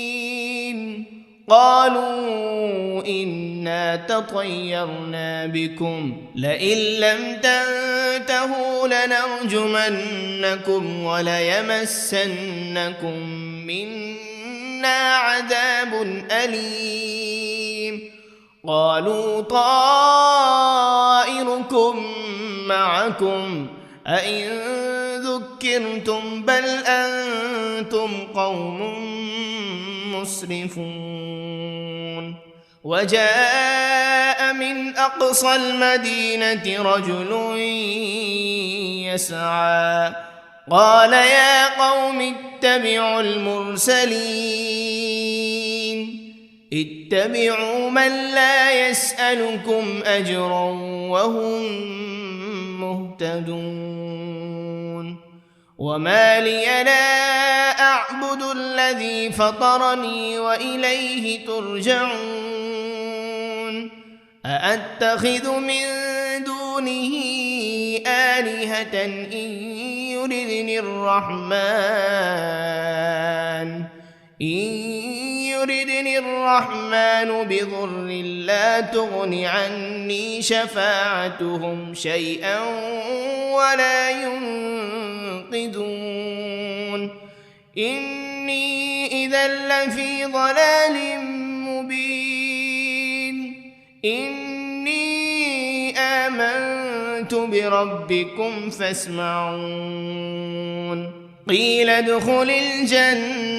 قالوا إنا تطيرنا بكم لئن لم تنتهوا لنرجمنكم وليمسنكم منا عذاب أليم قالوا طائركم معكم أئن ذكرتم بل أنتم قوم مسرفون وجاء من أقصى المدينة رجل يسعى قال يا قوم اتبعوا المرسلين اتبعوا من لا يسألكم أجرا وهم مهتدون وما لي لا أعبد الذي فطرني وإليه ترجعون أأتخذ من دونه آلهة إن يردني الرحمن بضر لا تغن عني شفاعتهم شيئا ولا ينقذون إني إذا لفي ضلال مبين إني آمنت بربكم فاسمعون قيل ادخل الجنة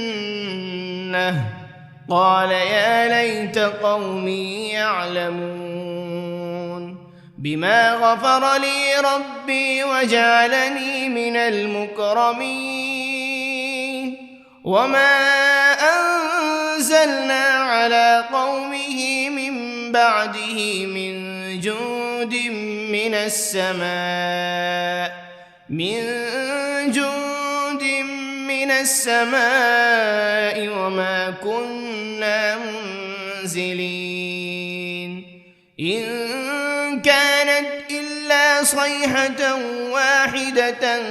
قال يا ليت قومي يعلمون بما غفر لي ربي وجعلني من المكرمين وما أنزلنا على قومه من بعده من جند من السماء وما كنا منزلين إن كانت إلا صيحة واحدة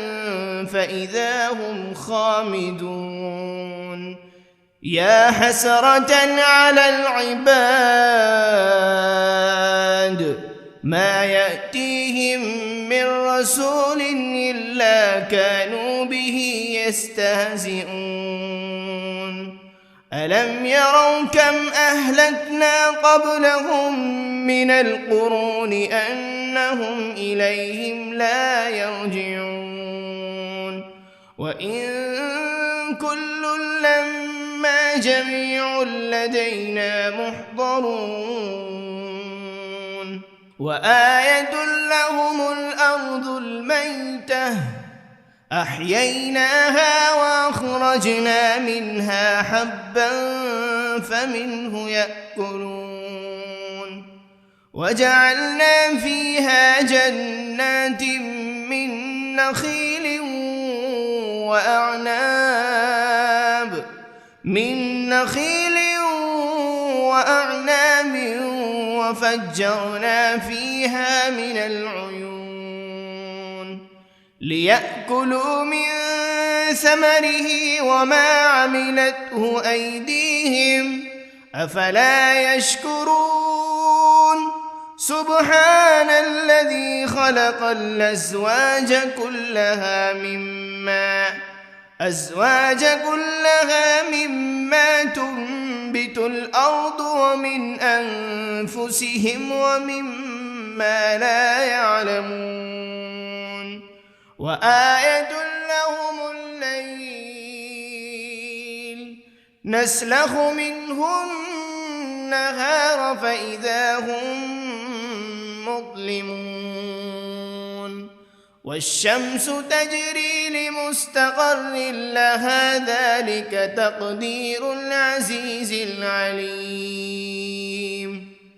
فإذا هم خامدون يا حسرة على العباد ما يأتيهم من رسول إلا كانوا به يستهزئون ألم يروا كم أهلكنا قبلهم من القرون أنهم إليهم لا يرجعون وإن كل لما جميع لدينا محضرون وآية لهم الأرض الميتة أحييناها وأخرجنا منها حبا فمنه يأكلون وجعلنا فيها جنات من نخيل وأعناب وفجرنا فيها من العيون ليأكلوا من ثمره وما عملته أيديهم أفلا يشكرون سبحان الذي خلق الأزواج كلها مما تنبت الأرض ومن أنفسهم ومما لا يعلمون وآية لهم الليل نسلخ منه النهار فإذا هم مظلمون والشمس تجري لمستقر لها ذلك تقدير العزيز العليم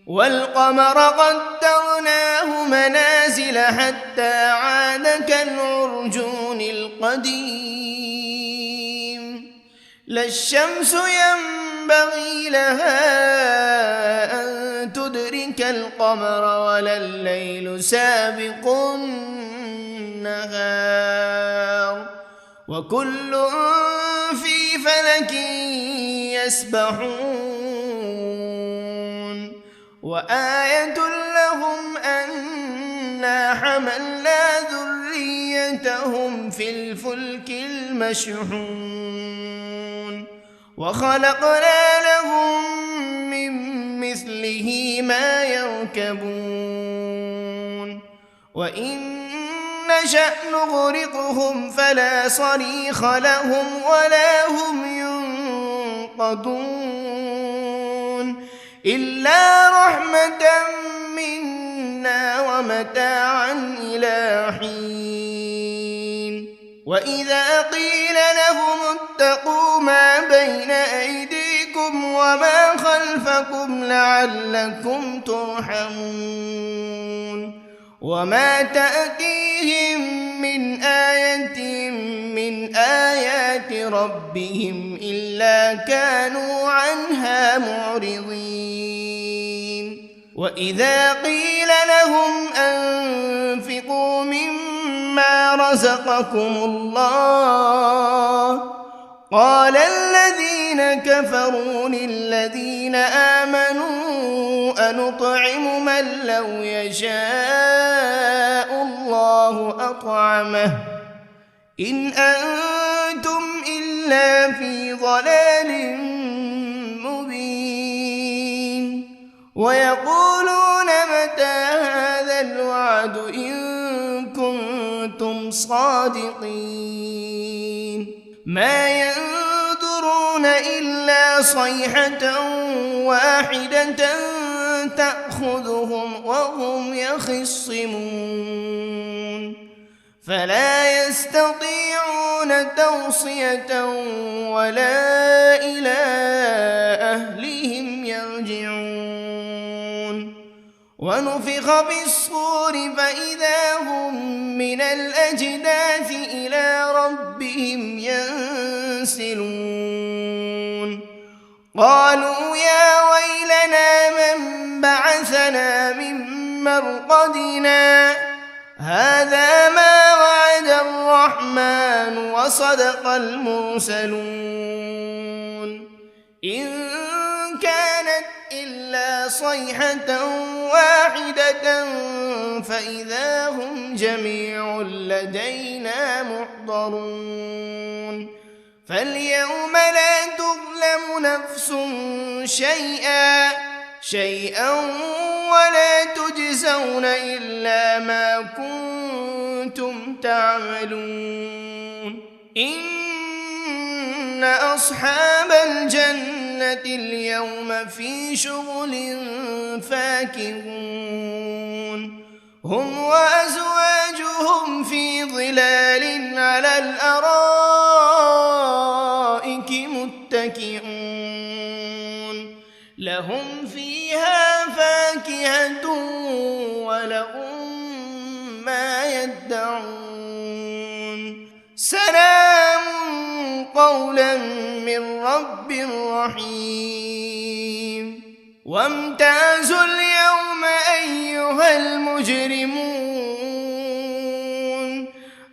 والقمر قدرناه منازل حتى عاد كالعرجون القديم لا الشمس ينبغي لها أن تدرك القمر ولا الليل سابق النهار وكل في فلك يسبحون وآية لهم أنا حملنا ذريتهم في الفلك المشحون وخلقنا لهم من مثله ما يركبون وإن نشأ نغرقهم فلا صريخ لهم ولا هم ينقذون إلا رحمة منا ومتاعا إلى حين وإذا قيل لهم اتقوا ما بين أيديكم وما خلفكم لعلكم ترحمون وما تأتيهم من آية من آيات ربهم إلا كانوا عنها معرضين وإذا قيل لهم أنفقوا مما رزقكم الله قال الذين كفروا للذين آمنوا أنطعم من لو يشاء الله أطعمه إن أنتم إلا في ضلال مبين ويقولون متى هذا الوعد إن كنتم صادقين ما ينظرون إلا صيحة واحدة تأخذهم وهم يخصمون فلا يستطيعون توصية ولا إلى أهلهم يرجعون ونفخ بالصور فإذا هم من الأجداث إلى ربهم ينسلون قالوا يا ويلنا من بعثنا من مرقدنا هذا ما وعد الرحمن وصدق المرسلون إن كانت إلا صيحة واحدة فإذا هم جميع لدينا محضرون فاليوم لا تظلم نفس شيئا ولا تجزون إلا ما كنتم تعملون إن أصحاب الجنة اليوم في شغل فاكهون هم وأزواجهم في ظلال على الأرائك متكئون لهم فيها فاكهة ولهم ما يدعون سلام قولا من رب رحيم وامتازوا اليوم أيها المجرمون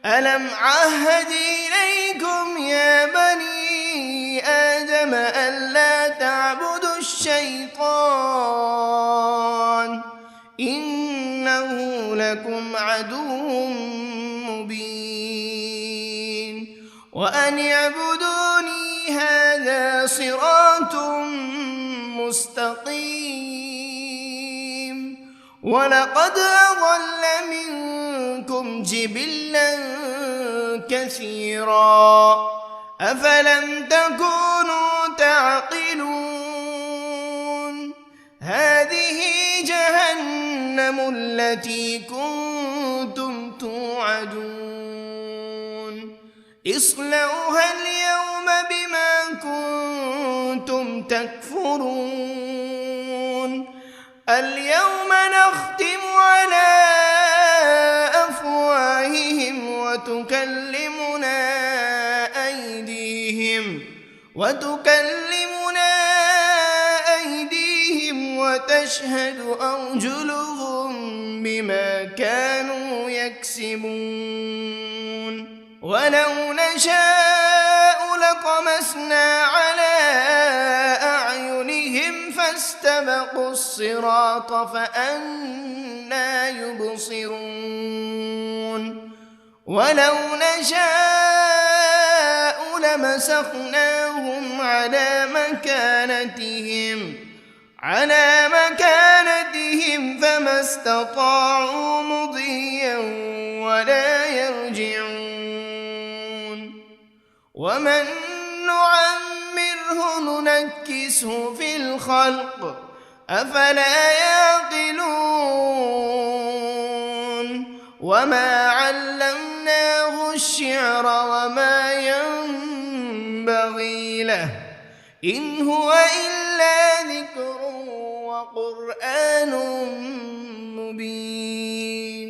ألم عهد إليكم يا بني آدم ألا تعبدوا الشيطان إنه لكم عدو مبين وأن اعبدوني هذا صراط مستقيم ولقد أضل منكم جبلا كثيرا أفلم تكونوا تعقلون هذه جهنم التي كنتم توعدون اصلوها اليوم بما كنتم تكفرون اليوم نختم على أفواههم وتكلمنا أيديهم وتشهد أرجلهم بما كانوا يكسبون ولو نشاء لطمسنا على أعينهم فاستبقوا الصراط فأنى يبصرون ولو نشاء لمسخناهم على مكانتهم فما استطاعوا مضيا ولا يرجعون ومن نعمره ننكسه في الخلق أفلا يعقلون وما علمناه الشعر وما ينبغي له إن هو إلا ذكر وقرآن مبين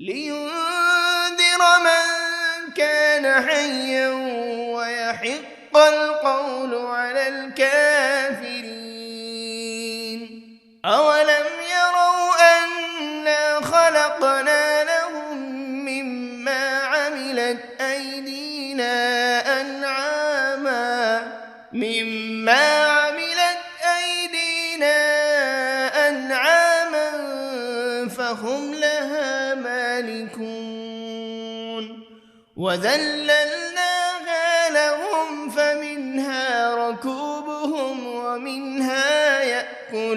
لينذر من كان حيا ويحق القول على الكافرين أولم يروا أنا خلقنا لهم مما عملت أيدينا أنعاما فهم لها مالكون وذللناها لهم فمنها ركوبهم ومنها يأكلون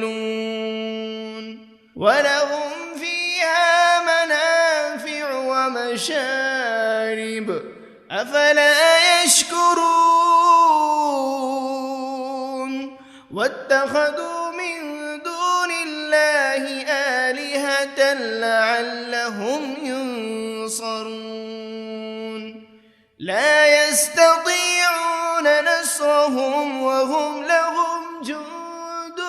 ولهم فيها منافع ومشارب أفلا يشكرون واتخذوا من دون الله آلهة لعلهم ينصرون لا يستطيعون نصرهم وهم لهم جند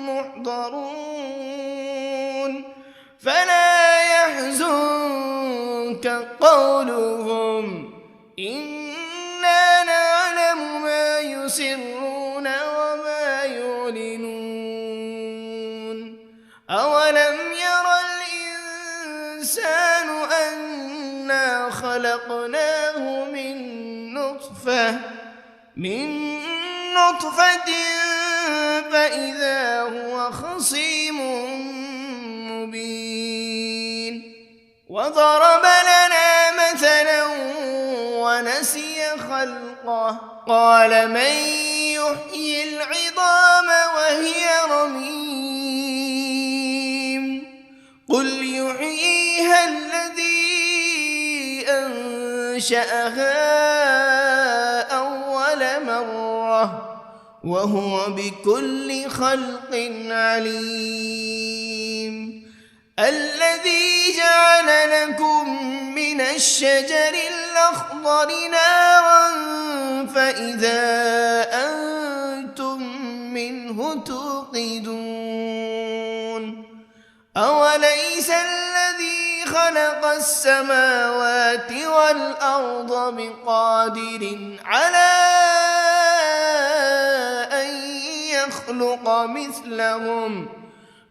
محضرون فلا يحزنك قولهم إنا نعلم ما يسرون وما يعلنون أولم ير الإنسان أنا خلقناه من نطفة فإذا هو خصيم مبين وضرب لنا مثلا ونسي خلقه قال من يحيي العظام وهي رميم قل يحييها الذي أنشأها أول مرة وهو بكل خلق عليم الذي جعل لكم من الشجر الأخضر نارا فإذا أنتم منه توقدون أوليس الذي خلق السماوات والأرض بقادر على أن يخلق مثلهم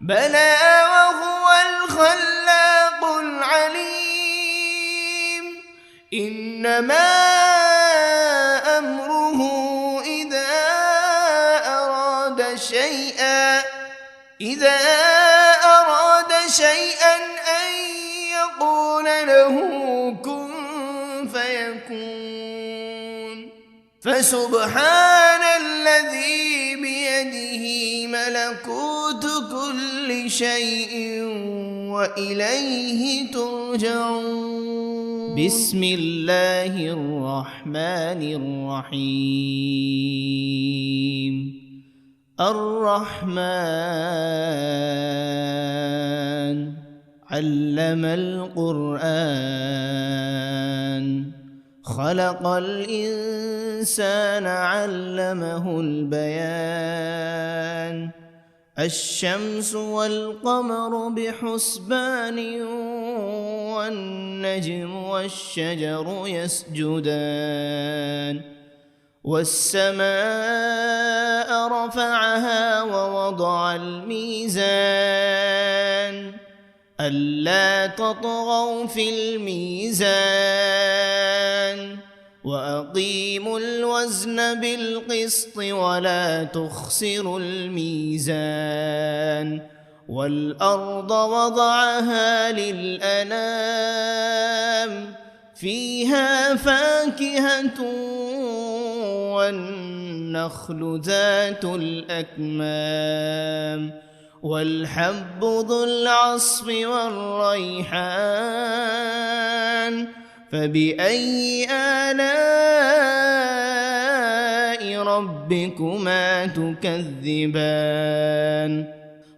بلى وهو الخلاق العليم إنما أمره إذا أراد شيئا أن يقول له كن فيكون فسبحان الذي بيده ملكوت كل شيء وإليه ترجعون بسم الله الرحمن الرحيم الرحمن علم القرآن خلق الإنسان علمه البيان الشمس والقمر بحسبان والنجم والشجر يسجدان والسماء رفعها ووضع الميزان ألا تطغوا في الميزان وأقيموا الوزن بالقسط ولا تخسروا الميزان والأرض وضعها للأنام فيها فاكهة والنخل ذات الأكمام والحب ذو العصف والريحان فبأي آلاء ربكما تكذبان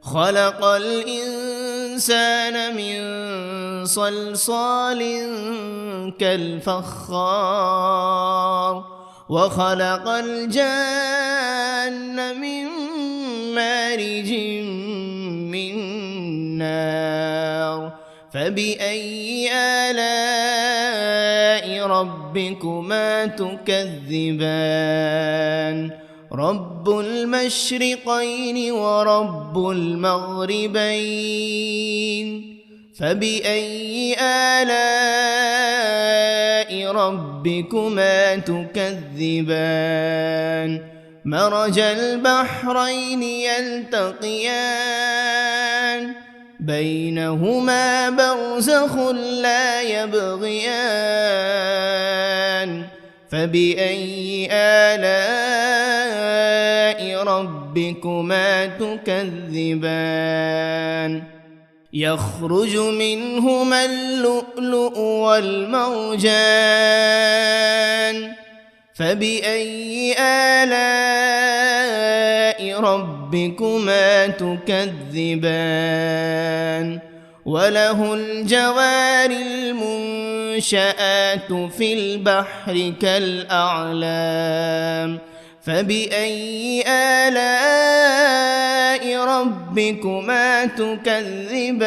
خلق الإنسان من صلصال كالفخار وخلق الجان من مارج من نار فبأي آلاء ربكما تكذبان رب المشرقين ورب المغربين فبأي آلاء ربكما تكذبان مرج البحرين يلتقيان بينهما برزخ لا يبغيان فبأي آلاء ربكما تكذبان يخرج منهما اللؤلؤ والمرجان فبأي آلاء ربكما تكذبان وله الجوار المنشآت في البحر كالأعلام فبأي آلاء ربكما تكذبان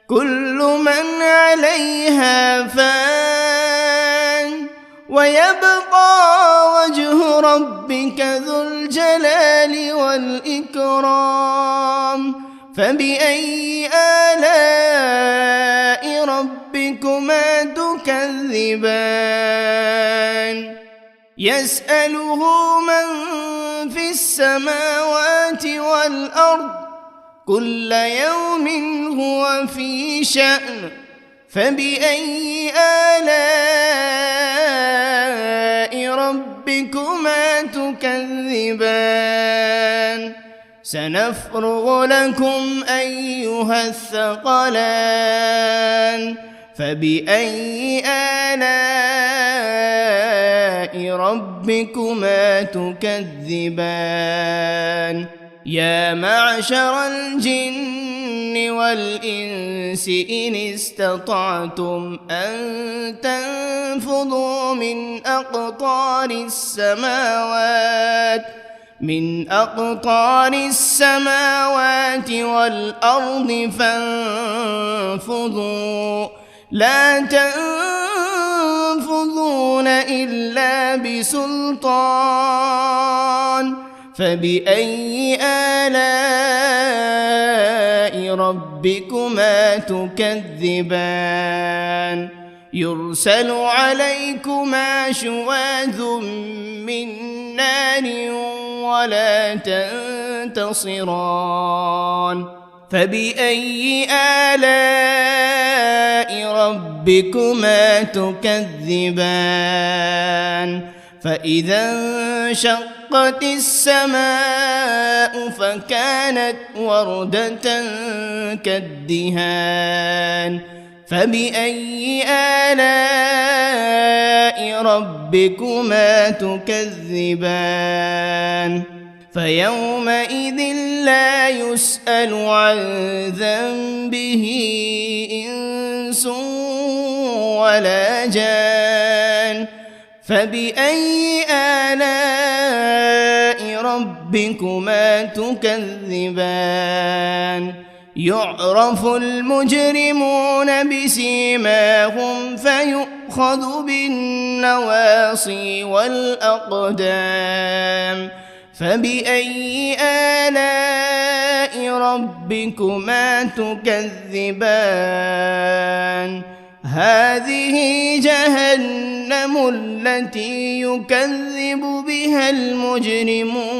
كل من عليها فان ويبقى وجه ربك ذو الجلال والإكرام فبأي آلاء ربكما تكذبان يسأله من في السماوات والأرض كل يوم هو في شأن فبأي آلاء ربكما تكذبان سنفرغ لكم أيها الثقلان فبأي آلاء ربكما تكذبان يا معشر الجن والإنس إن استطعتم أن تنفذوا من أقطار السماوات والأرض فانفذوا لا تنفذون إلا بسلطان فبأي آلاء ربكما تكذبان يرسل عليكما شواذ من نار ولا تنتصران فبأي آلاء ربكما تكذبان فإذا انشقت السماء فكانت وردة كالدهان فبأي آلاء ربكما تكذبان فيومئذ لا يسأل عن ذنبه إنس ولا جان فبأي آلاء ربكما تكذبان يعرف المجرمون بسيماهم فيؤخذ بالنواصي والأقدام فبأي آلاء ربكما تكذبان هذه جهنم التي يكذب بها المجرمون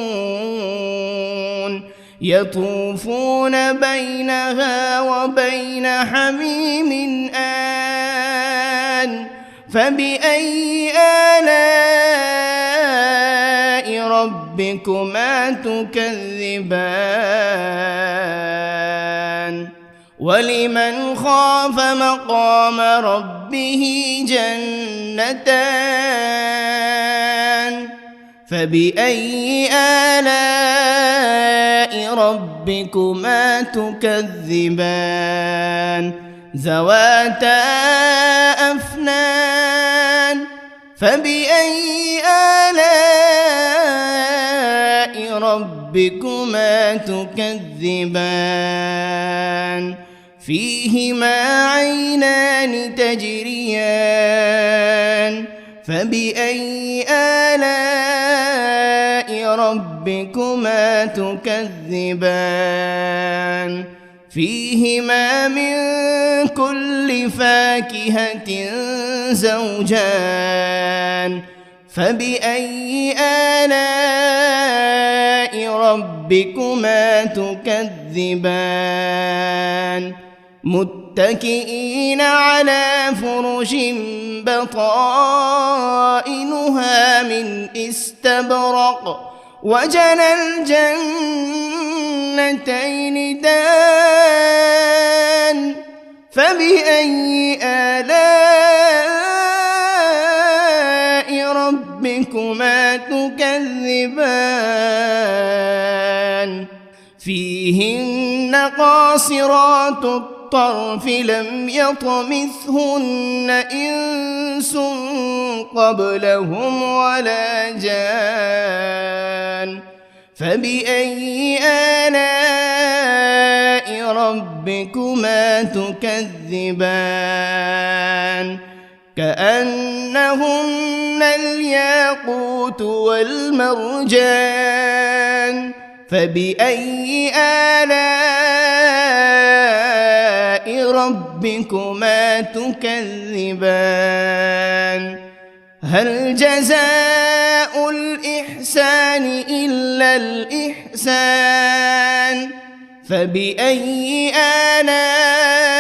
يطوفون بينها وبين حميم آن فبأي آلاء ربكما تكذبان ولمن خاف مقام ربه جنتان فبأي آلاء ربكما تكذبان ذواتا أفنان فبأي آلاء ربكما تكذبان فيهما عينان تجريان فبأي آلاء ربكما تكذبان فيهما من كل فاكهة زوجان فبأي آلاء ربكما تكذبان متكئين على فرش بطائنها من استبرق وجنى الجنتين دان فبأي آلاء ربكما تكذبان فيهن قاصرات الطرف لم يطمثهن إنس قبلهم ولا جان فبأي آلاء ربكما تكذبان كأنهن الياقوت والمرجان فبأي آلاء ربكما تكذبان هل جزاء الإحسان إلا الإحسان فبأي آلاء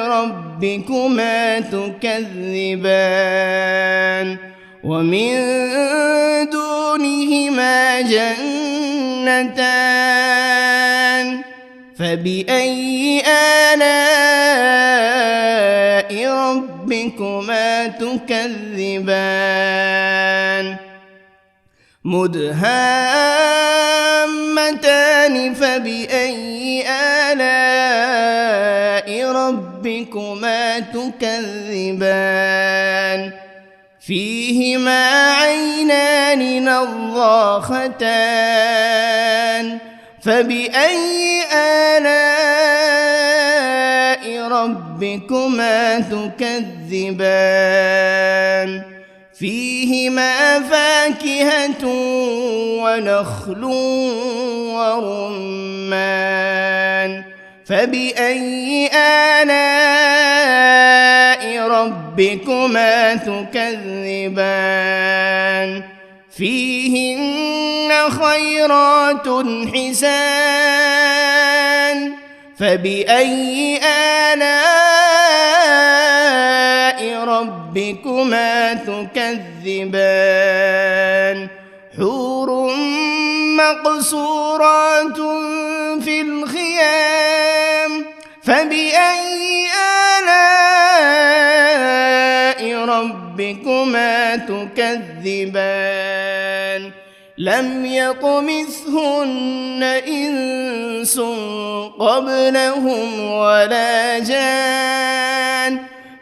ربكما تكذبان ومن دونهما جنتان فبأي آلاء ربكما تكذبان مدهامتان فبأي آلاء ربكما تكذبان فيهما عينان نضاختان فبأي آلاء ربكما تكذبان فيهما فاكهة ونخل ورمان فبأي آلاء ربكما تكذبان فيهن خيرات حسان فبأي آلاء ربكما تكذبان حور مقصورات في الخيام فبأي آلاء ربكما تكذبان لم يطمثهن إنس قبلهم ولا جان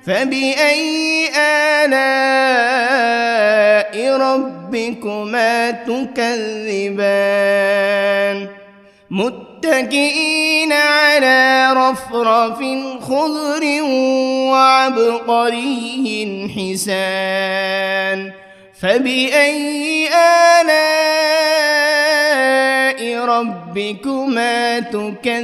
فبأي آلاء ربكما تكذبان متكئين على رفرف خضر وعبقري حسان فبأي آلاء ربكما تكذبان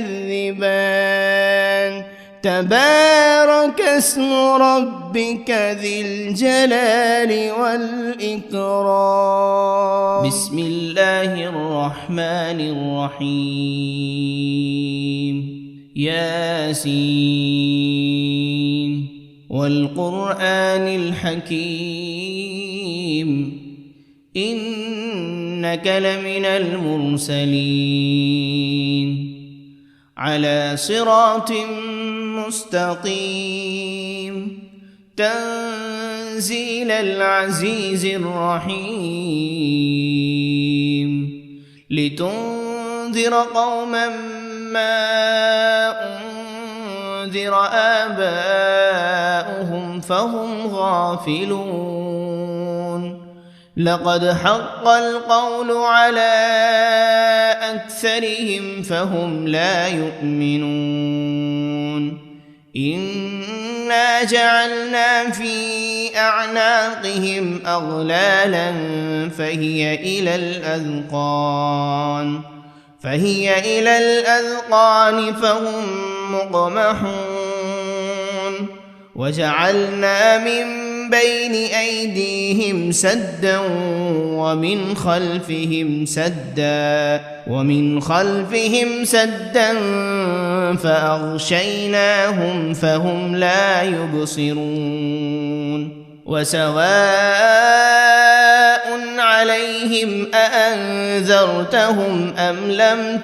تبارك اسم ربك ذي الجلال والإكرام. بسم الله الرحمن الرحيم. ياسين والقرآن الحكيم إنك لمن المرسلين على صراط مستقيم تنزيل العزيز الرحيم لتنذر قوما ما أنذر آباؤهم فهم غافلون لقد حق القول على أكثرهم فهم لا يؤمنون إنا جعلنا في أعناقهم أغلالا فهي إلى الأذقان فهم مقمحون وجعلنا من بين أيديهم سدا ومن خلفهم سدا فأغشيناهم فهم لا يبصرون وسواء عليهم أأنذرتهم أم لم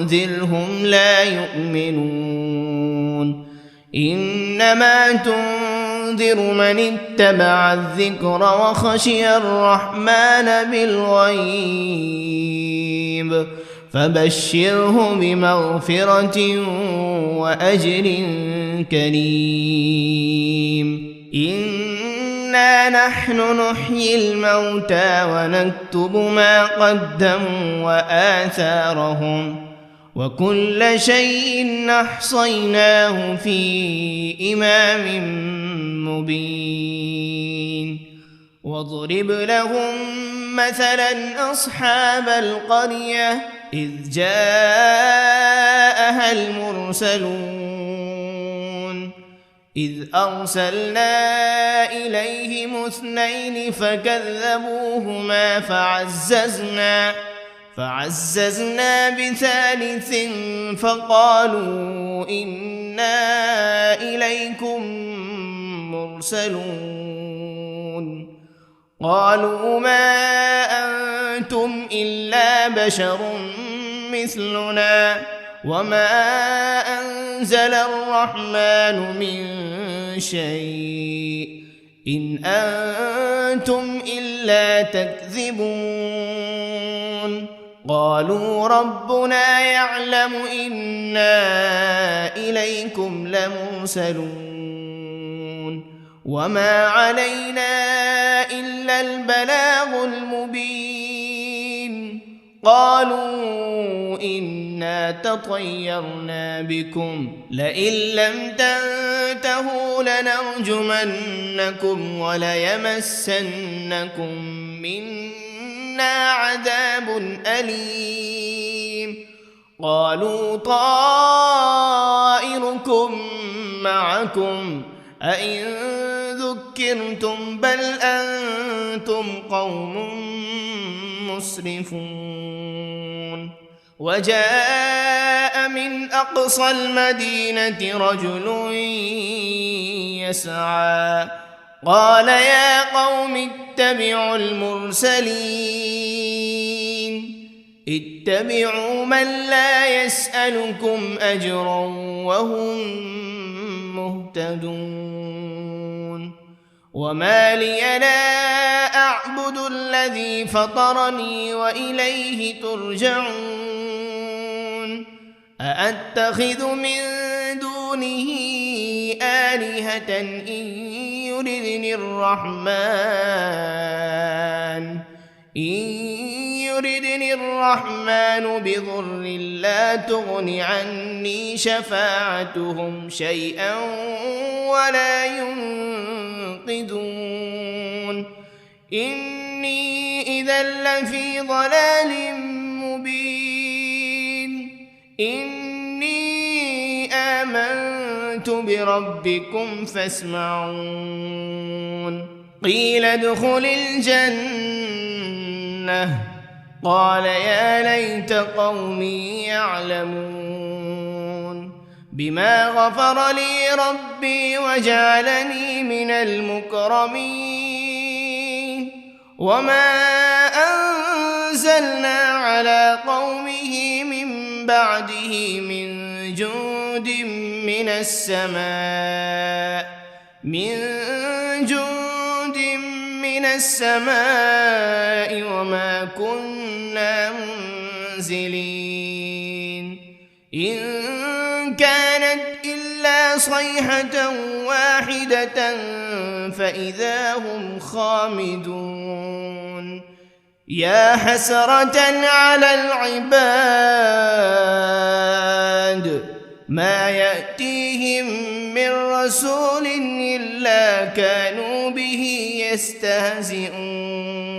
تنذرهم لا يؤمنون إنما تنذر من اتبع الذكر وخشي الرحمن بالغيب فبشره بمغفرة وأجر كريم. إنا نحن نحيي الموتى ونكتب ما قدموا وآثارهم وكل شيء أحصيناه في إمام مبين. واضرب لهم مثلا أصحاب القرية إذ جاءها المرسلون إذ أرسلنا إليهم 2 فكذبوهما فعززنا بثالث فقالوا إنا إليكم مرسلون قالوا ما أنتم إلا بشر مثلنا وما أنزل الرحمن من شيء إن أنتم إلا تكذبون قالوا ربنا يعلم إنا إليكم لمرسلون وما علينا إلا البلاغ المبين. قالوا إنا تطيرنا بكم لئن لم تنتهوا لنرجمنكم وليمسنكم منا عذاب أليم. قالوا طائركم معكم أئن ذكرتم بل أنتم قوم مسرفون. وجاء من أقصى المدينة رجل يسعى قال يا قوم اتبعوا المرسلين اتبعوا من لا يسألكم أجرا وهم مهتدون. وما لي لا أعبد الذي فطرني وإليه ترجعون. أأتخذ من دونه آلهة إن يردني الرحمن بضر لا تغن عني شفاعتهم شيئا ولا ينقذون. إني إذا لفي ضلال مبين إني آمنت بربكم فاسمعون قيل ادخل الجنة قال يا ليت قومي يعلمون بما غفر لي ربي وجعلني من المكرمين وما أنزلنا على قومه من بعده من جند من السماء وما كنا منزلين إن كانت إلا صيحة واحدة فإذا هم خامدون يا حسرة على العباد ما يأتيهم من رسول إلا كانوا به يستهزئون